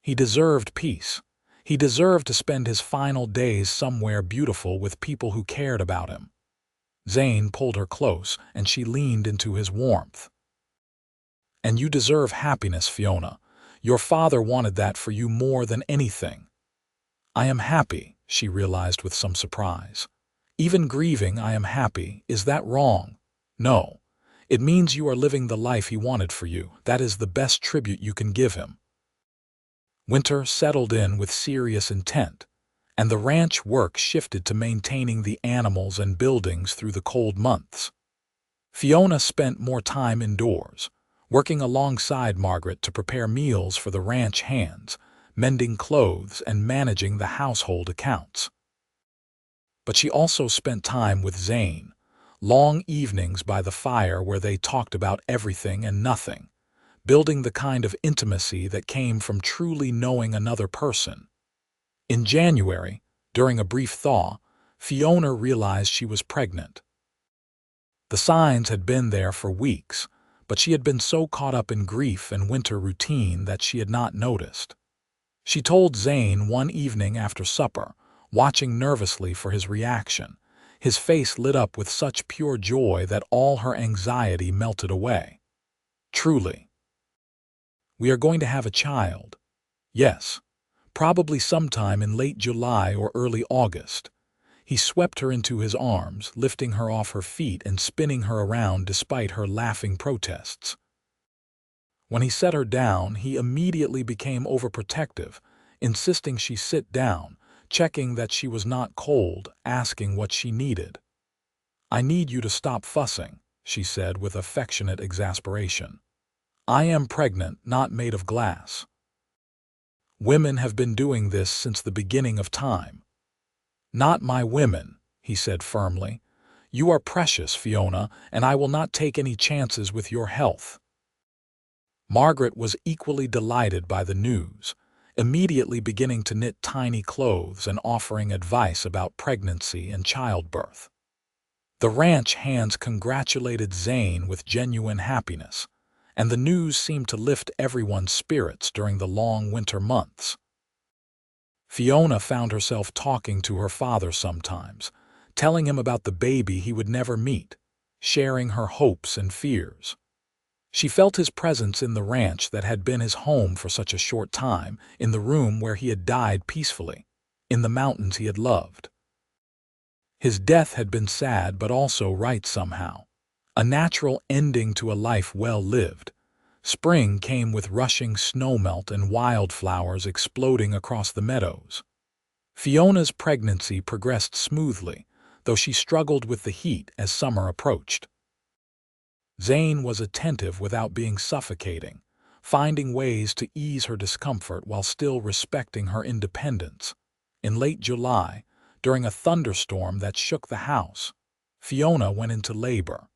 He deserved peace. He deserved to spend his final days somewhere beautiful with people who cared about him." Zane pulled her close, and she leaned into his warmth. "And you deserve happiness, Fiona. Your father wanted that for you more than anything." "I am happy," she realized with some surprise. "Even grieving, I am happy. Is that wrong?" "No. It means you are living the life he wanted for you. That is the best tribute you can give him." Winter settled in with serious intent, and the ranch work shifted to maintaining the animals and buildings through the cold months. Fiona spent more time indoors, working alongside Margaret to prepare meals for the ranch hands, mending clothes and managing the household accounts. But she also spent time with Zane, long evenings by the fire where they talked about everything and nothing, building the kind of intimacy that came from truly knowing another person. In January, during a brief thaw, Fiona realized she was pregnant. The signs had been there for weeks, but she had been so caught up in grief and winter routine that she had not noticed. She told Zane one evening after supper, watching nervously for his reaction. His face lit up with such pure joy that all her anxiety melted away. "Truly. We are going to have a child." "Yes. Probably sometime in late July or early August." He swept her into his arms, lifting her off her feet and spinning her around despite her laughing protests. When he set her down, he immediately became overprotective, insisting she sit down, checking that she was not cold, asking what she needed. "I need you to stop fussing," she said with affectionate exasperation. "I am pregnant, not made of glass. Women have been doing this since the beginning of time." "Not my women," he said firmly. "You are precious, Fiona, and I will not take any chances with your health." Margaret was equally delighted by the news, immediately beginning to knit tiny clothes and offering advice about pregnancy and childbirth. The ranch hands congratulated Zane with genuine happiness, and the news seemed to lift everyone's spirits during the long winter months. Fiona found herself talking to her father sometimes, telling him about the baby he would never meet, sharing her hopes and fears. She felt his presence in the ranch that had been his home for such a short time, in the room where he had died peacefully, in the mountains he had loved. His death had been sad but also right somehow, a natural ending to a life well lived. Spring came with rushing snowmelt and wildflowers exploding across the meadows. Fiona's pregnancy progressed smoothly, though she struggled with the heat as summer approached. Zane was attentive without being suffocating, finding ways to ease her discomfort while still respecting her independence. In late July, during a thunderstorm that shook the house, Fiona went into labor.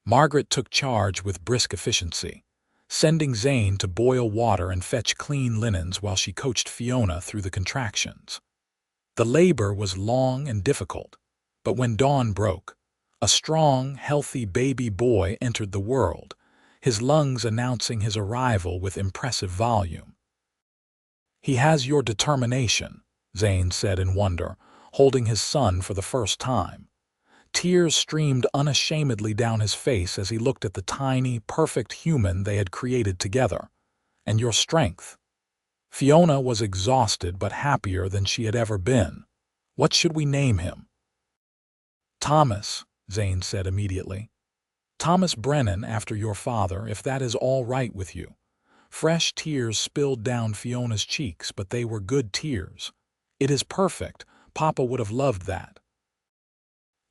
Margaret took charge with brisk efficiency, sending Zane to boil water and fetch clean linens while she coached Fiona through the contractions. The labor was long and difficult, but when dawn broke, a strong, healthy baby boy entered the world, his lungs announcing his arrival with impressive volume. "He has your determination," Zane said in wonder, holding his son for the first time. Tears streamed unashamedly down his face as he looked at the tiny, perfect human they had created together. "And your strength." Fiona was exhausted but happier than she had ever been. "What should we name him?" "Thomas," Zane said immediately. "Thomas Brennan, after your father, if that is all right with you." Fresh tears spilled down Fiona's cheeks, but they were good tears. "It is perfect. Papa would have loved that."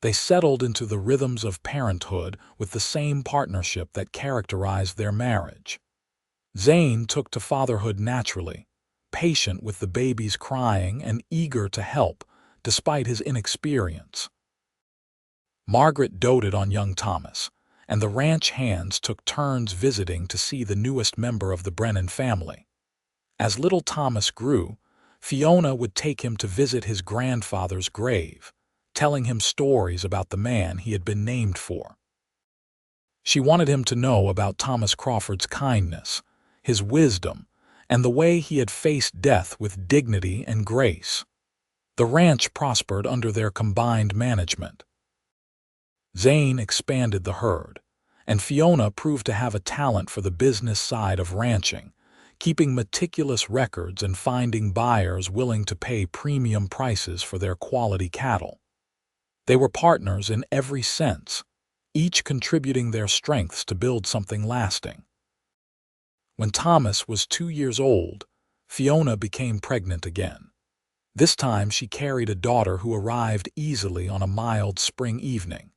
They settled into the rhythms of parenthood with the same partnership that characterized their marriage. Zane took to fatherhood naturally, patient with the baby's crying and eager to help, despite his inexperience. Margaret doted on young Thomas, and the ranch hands took turns visiting to see the newest member of the Brennan family. As little Thomas grew, Fiona would take him to visit his grandfather's grave, telling him stories about the man he had been named for. She wanted him to know about Thomas Crawford's kindness, his wisdom, and the way he had faced death with dignity and grace. The ranch prospered under their combined management. Zane expanded the herd, and Fiona proved to have a talent for the business side of ranching, keeping meticulous records and finding buyers willing to pay premium prices for their quality cattle. They were partners in every sense, each contributing their strengths to build something lasting. When Thomas was 2 years old, Fiona became pregnant again. This time she carried a daughter who arrived easily on a mild spring evening.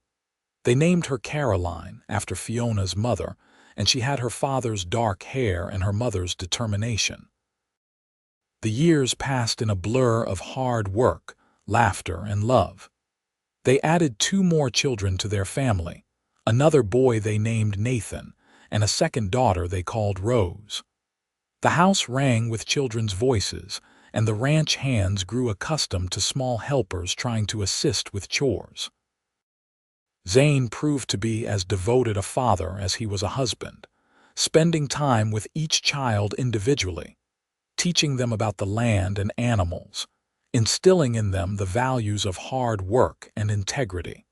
They named her Caroline, after Fiona's mother, and she had her father's dark hair and her mother's determination. The years passed in a blur of hard work, laughter, and love. They added 2 more children to their family, another boy they named Nathan, and a second daughter they called Rose. The house rang with children's voices, and the ranch hands grew accustomed to small helpers trying to assist with chores. Zane proved to be as devoted a father as he was a husband, spending time with each child individually, teaching them about the land and animals, instilling in them the values of hard work and integrity.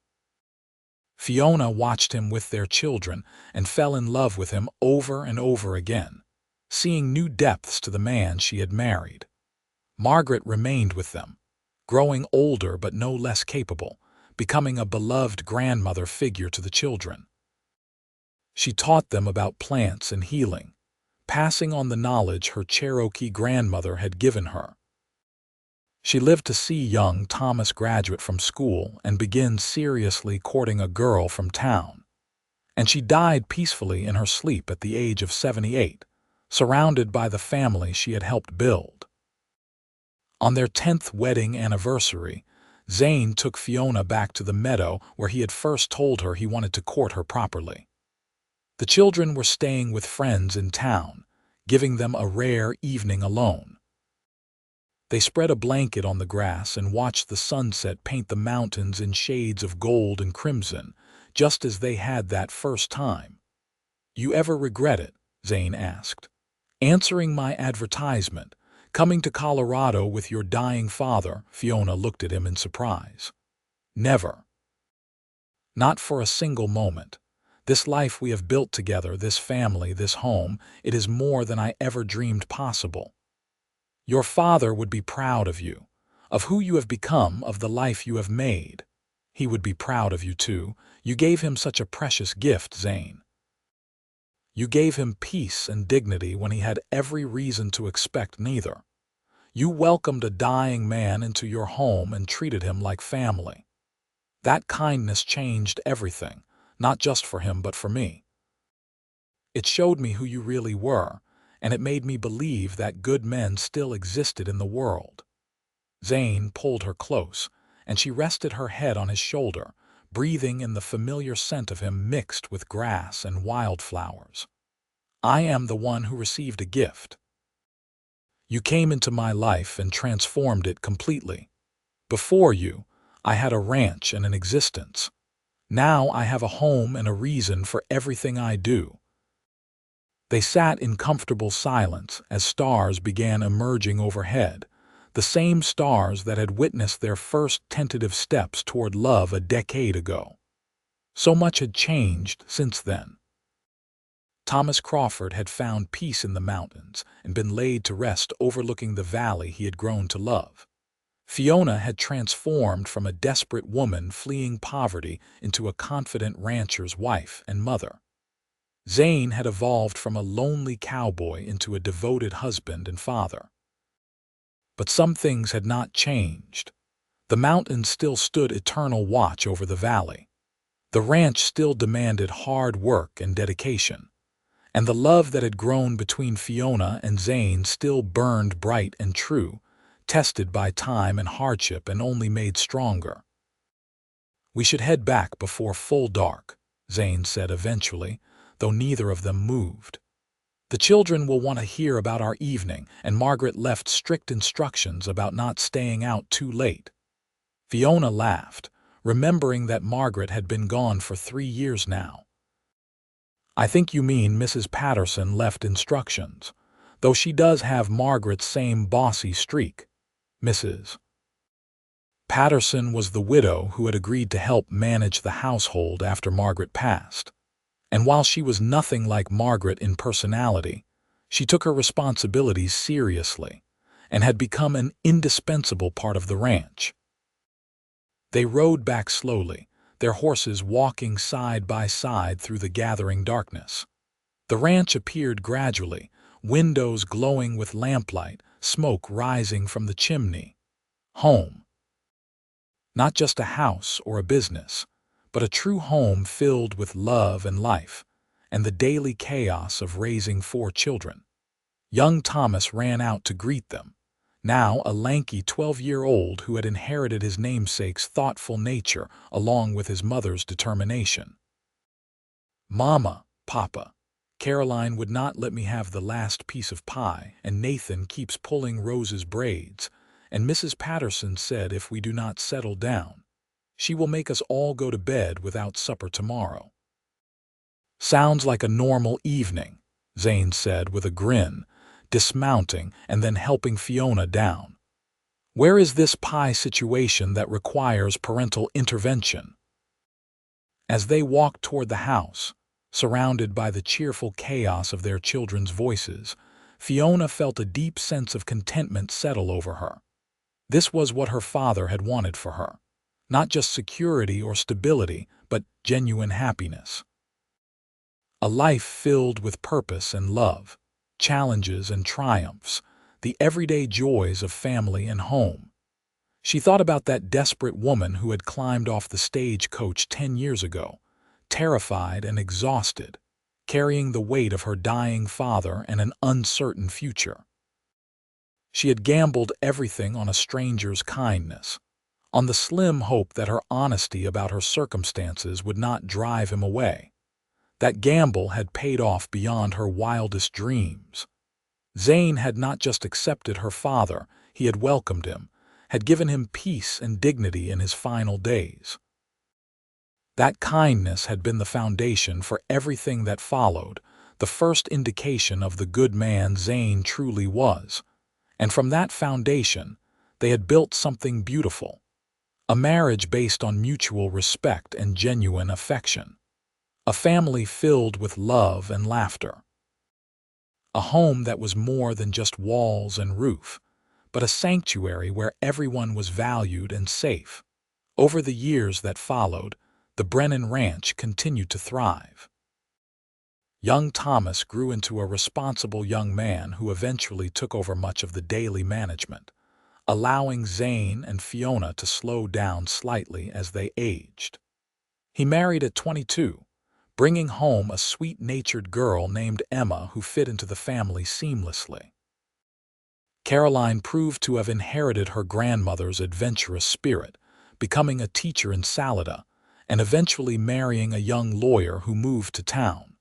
Fiona watched him with their children and fell in love with him over and over again, seeing new depths to the man she had married. Margaret remained with them, growing older but no less capable, becoming a beloved grandmother figure to the children. She taught them about plants and healing, passing on the knowledge her Cherokee grandmother had given her. She lived to see young Thomas graduate from school and begin seriously courting a girl from town. And she died peacefully in her sleep at the age of 78, surrounded by the family she had helped build. On their 10th wedding anniversary, Zane took Fiona back to the meadow where he had first told her he wanted to court her properly. The children were staying with friends in town, giving them a rare evening alone. They spread a blanket on the grass and watched the sunset paint the mountains in shades of gold and crimson, just as they had that first time. "You ever regret it?" Zane asked. "Answering my advertisement, coming to Colorado with your dying father?" Fiona looked at him in surprise. "Never. Not for a single moment. This life we have built together, this family, this home, it is more than I ever dreamed possible. Your father would be proud of you, of who you have become, of the life you have made. He would be proud of you too. You gave him such a precious gift, Zane. You gave him peace and dignity when he had every reason to expect neither. You welcomed a dying man into your home and treated him like family. That kindness changed everything, not just for him but for me. It showed me who you really were, and it made me believe that good men still existed in the world." Zane pulled her close, and she rested her head on his shoulder, breathing in the familiar scent of him mixed with grass and wildflowers. "I am the one who received a gift. You came into my life and transformed it completely. Before you, I had a ranch and an existence. Now I have a home and a reason for everything I do." They sat in comfortable silence as stars began emerging overhead, the same stars that had witnessed their first tentative steps toward love a decade ago. So much had changed since then. Thomas Crawford had found peace in the mountains and been laid to rest overlooking the valley he had grown to love. Fiona had transformed from a desperate woman fleeing poverty into a confident rancher's wife and mother. Zane had evolved from a lonely cowboy into a devoted husband and father. But some things had not changed. The mountains still stood eternal watch over the valley. The ranch still demanded hard work and dedication. And the love that had grown between Fiona and Zane still burned bright and true, tested by time and hardship and only made stronger. "We should head back before full dark," Zane said eventually, though neither of them moved. "The children will want to hear about our evening," and Margaret left strict instructions about not staying out too late. Fiona laughed, remembering that Margaret had been gone for 3 years now. "I think you mean Mrs. Patterson left instructions, though she does have Margaret's same bossy streak. Mrs. Patterson was the widow who had agreed to help manage the household after Margaret passed. And while she was nothing like Margaret in personality, she took her responsibilities seriously and had become an indispensable part of the ranch." They rode back slowly, their horses walking side by side through the gathering darkness. The ranch appeared gradually, windows glowing with lamplight, smoke rising from the chimney. Home. Not just a house or a business, but a true home filled with love and life, and the daily chaos of raising 4 children. Young Thomas ran out to greet them, now a lanky 12-year-old who had inherited his namesake's thoughtful nature along with his mother's determination. "Mama, Papa, Caroline would not let me have the last piece of pie, and Nathan keeps pulling Rose's braids, and Mrs. Patterson said if we do not settle down, she will make us all go to bed without supper tomorrow." "Sounds like a normal evening," Zane said with a grin, dismounting and then helping Fiona down. "Where is this pie situation that requires parental intervention?" As they walked toward the house, surrounded by the cheerful chaos of their children's voices, Fiona felt a deep sense of contentment settle over her. This was what her father had wanted for her. Not just security or stability, but genuine happiness. A life filled with purpose and love, challenges and triumphs, the everyday joys of family and home. She thought about that desperate woman who had climbed off the stagecoach 10 years ago, terrified and exhausted, carrying the weight of her dying father and an uncertain future. She had gambled everything on a stranger's kindness, on the slim hope that her honesty about her circumstances would not drive him away. That gamble had paid off beyond her wildest dreams. Zane had not just accepted her father, he had welcomed him, had given him peace and dignity in his final days. That kindness had been the foundation for everything that followed, the first indication of the good man Zane truly was. And from that foundation, they had built something beautiful. A marriage based on mutual respect and genuine affection. A family filled with love and laughter. A home that was more than just walls and roof, but a sanctuary where everyone was valued and safe. Over the years that followed, the Brennan Ranch continued to thrive. Young Thomas grew into a responsible young man who eventually took over much of the daily management, allowing Zane and Fiona to slow down slightly as they aged. He married at 22, bringing home a sweet-natured girl named Emma who fit into the family seamlessly. Caroline proved to have inherited her grandmother's adventurous spirit, becoming a teacher in Salida and eventually marrying a young lawyer who moved to town.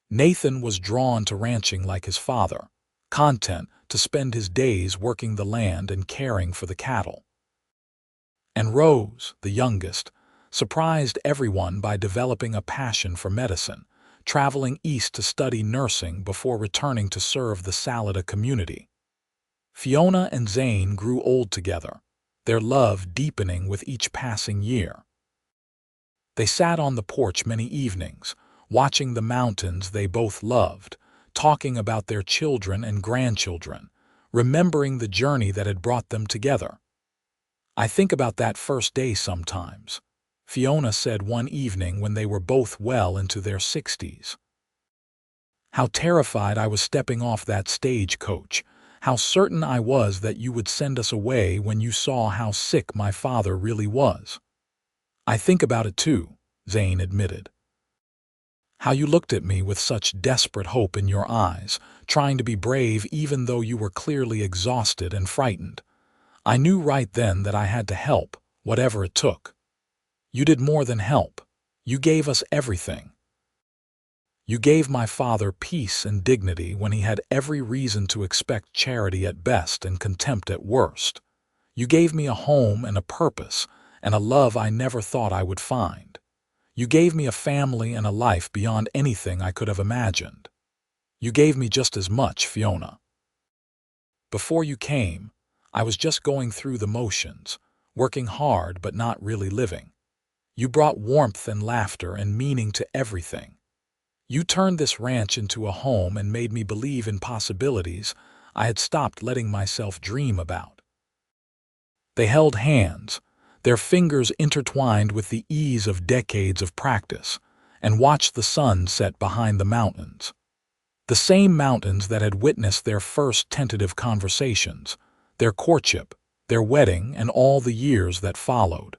Nathan was drawn to ranching like his father, content to spend his days working the land and caring for the cattle. And Rose, the youngest, surprised everyone by developing a passion for medicine, traveling east to study nursing before returning to serve the Salida community. Fiona and Zane grew old together, their love deepening with each passing year. They sat on the porch many evenings, watching the mountains they both loved, talking about their children and grandchildren, remembering the journey that had brought them together. "I think about that first day sometimes," Fiona said one evening when they were both well into their 60s. "How terrified I was stepping off that stagecoach, how certain I was that you would send us away when you saw how sick my father really was." "I think about it too," Zane admitted. "How you looked at me with such desperate hope in your eyes, trying to be brave even though you were clearly exhausted and frightened. I knew right then that I had to help, whatever it took. You did more than help. You gave us everything. You gave my father peace and dignity when he had every reason to expect charity at best and contempt at worst. You gave me a home and a purpose, and a love I never thought I would find. You gave me a family and a life beyond anything I could have imagined. You gave me just as much, Fiona. Before you came, I was just going through the motions, working hard but not really living. You brought warmth and laughter and meaning to everything. You turned this ranch into a home and made me believe in possibilities I had stopped letting myself dream about." They held hands, their fingers intertwined with the ease of decades of practice, and watched the sun set behind the mountains. The same mountains that had witnessed their first tentative conversations, their courtship, their wedding, and all the years that followed.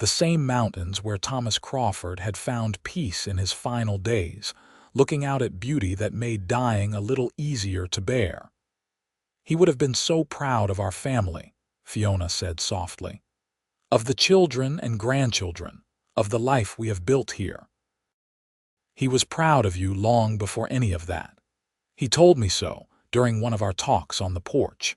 The same mountains where Thomas Crawford had found peace in his final days, looking out at beauty that made dying a little easier to bear. "He would have been so proud of our family," Fiona said softly. "Of the children and grandchildren, of the life we have built here. He was proud of you long before any of that. He told me so during one of our talks on the porch.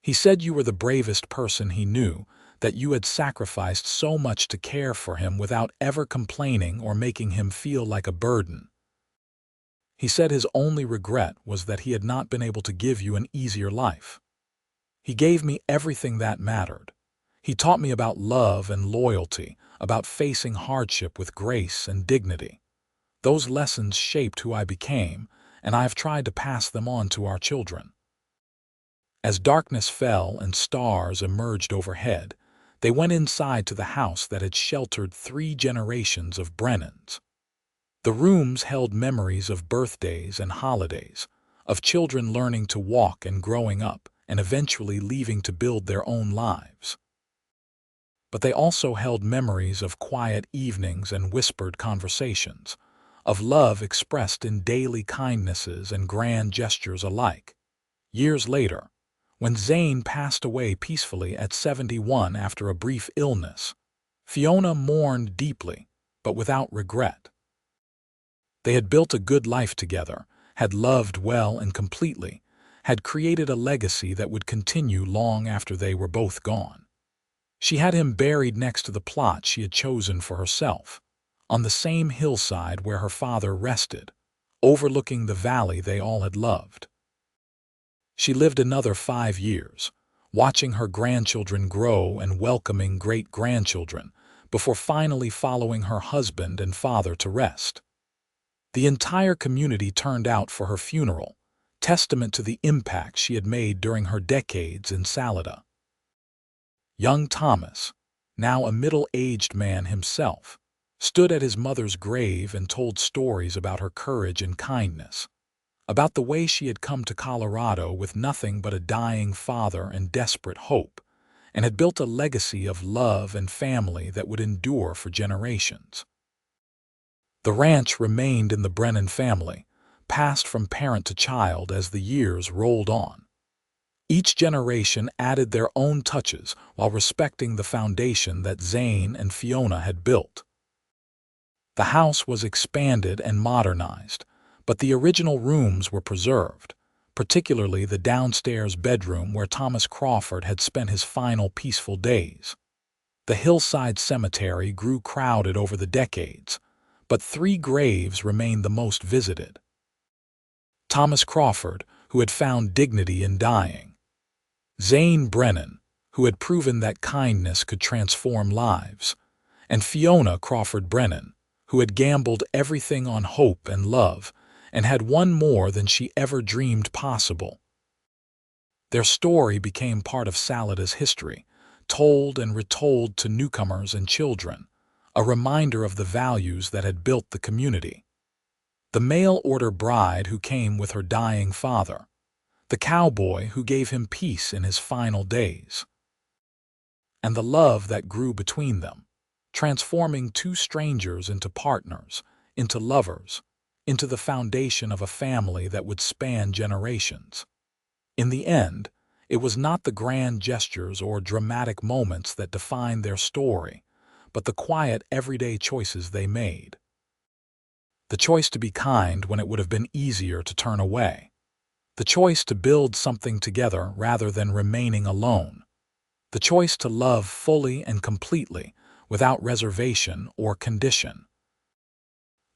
He said you were the bravest person he knew, that you had sacrificed so much to care for him without ever complaining or making him feel like a burden. He said his only regret was that he had not been able to give you an easier life. He gave me everything that mattered. He taught me about love and loyalty, about facing hardship with grace and dignity. Those lessons shaped who I became, and I have tried to pass them on to our children." As darkness fell and stars emerged overhead, they went inside to the house that had sheltered 3 generations of Brennans. The rooms held memories of birthdays and holidays, of children learning to walk and growing up, and eventually leaving to build their own lives. But they also held memories of quiet evenings and whispered conversations, of love expressed in daily kindnesses and grand gestures alike. Years later, when Zane passed away peacefully at 71 after a brief illness, Fiona mourned deeply, but without regret. They had built a good life together, had loved well and completely, had created a legacy that would continue long after they were both gone. She had him buried next to the plot she had chosen for herself, on the same hillside where her father rested, overlooking the valley they all had loved. She lived another 5 years, watching her grandchildren grow and welcoming great-grandchildren, before finally following her husband and father to rest. The entire community turned out for her funeral, testament to the impact she had made during her decades in Salida. Young Thomas, now a middle-aged man himself, stood at his mother's grave and told stories about her courage and kindness, about the way she had come to Colorado with nothing but a dying father and desperate hope, and had built a legacy of love and family that would endure for generations. The ranch remained in the Brennan family, passed from parent to child as the years rolled on. Each generation added their own touches while respecting the foundation that Zane and Fiona had built. The house was expanded and modernized, but the original rooms were preserved, particularly the downstairs bedroom where Thomas Crawford had spent his final peaceful days. The hillside cemetery grew crowded over the decades, but 3 graves remained the most visited. Thomas Crawford, who had found dignity in dying. Zane Brennan, who had proven that kindness could transform lives. And Fiona Crawford Brennan, who had gambled everything on hope and love and had won more than she ever dreamed possible. Their story became part of Salida's history, told and retold to newcomers and children, a reminder of the values that had built the community. The mail-order bride who came with her dying father, the cowboy who gave him peace in his final days, and the love that grew between them, transforming 2 strangers into partners, into lovers, into the foundation of a family that would span generations. In the end, it was not the grand gestures or dramatic moments that defined their story, but the quiet, everyday choices they made. The choice to be kind when it would have been easier to turn away. The choice to build something together rather than remaining alone. The choice to love fully and completely, without reservation or condition.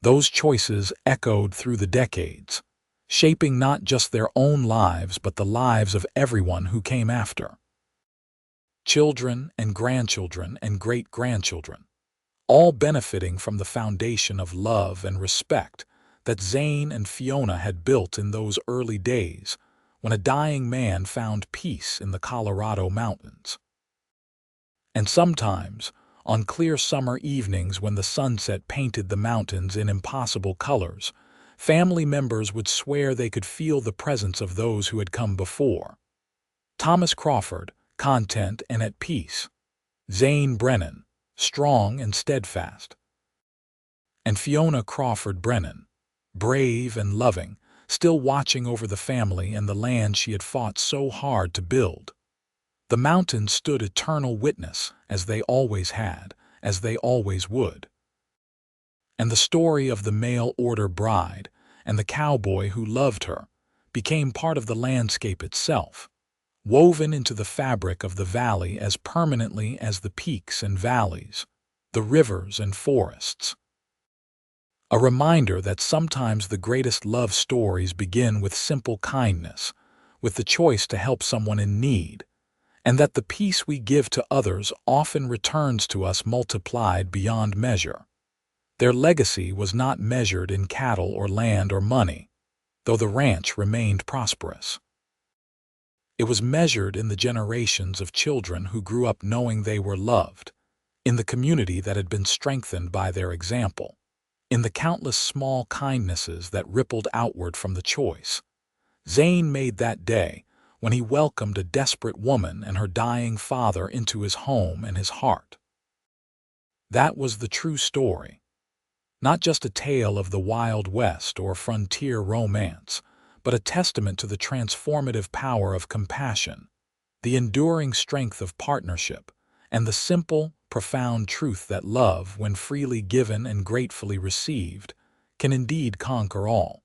Those choices echoed through the decades, shaping not just their own lives but the lives of everyone who came after. Children and grandchildren and great-grandchildren, all benefiting from the foundation of love and respect that Zane and Fiona had built in those early days when a dying man found peace in the Colorado mountains. And sometimes, on clear summer evenings when the sunset painted the mountains in impossible colors, family members would swear they could feel the presence of those who had come before. Thomas Crawford, content and at peace. Zane Brennan, strong and steadfast. And Fiona Crawford Brennan, brave and loving, still watching over the family and the land she had fought so hard to build. The mountains stood eternal witness, as they always had, as they always would. And the story of the mail-order bride and the cowboy who loved her became part of the landscape itself, woven into the fabric of the valley as permanently as the peaks and valleys, the rivers and forests. A reminder that sometimes the greatest love stories begin with simple kindness, with the choice to help someone in need, and that the peace we give to others often returns to us multiplied beyond measure. Their legacy was not measured in cattle or land or money, though the ranch remained prosperous. It was measured in the generations of children who grew up knowing they were loved, in the community that had been strengthened by their example, in the countless small kindnesses that rippled outward from the choice Zane made that day when he welcomed a desperate woman and her dying father into his home and his heart. That was the true story, not just a tale of the Wild West or frontier romance, but a testament to the transformative power of compassion, the enduring strength of partnership, and the simple, profound truth that love, when freely given and gratefully received, can indeed conquer all.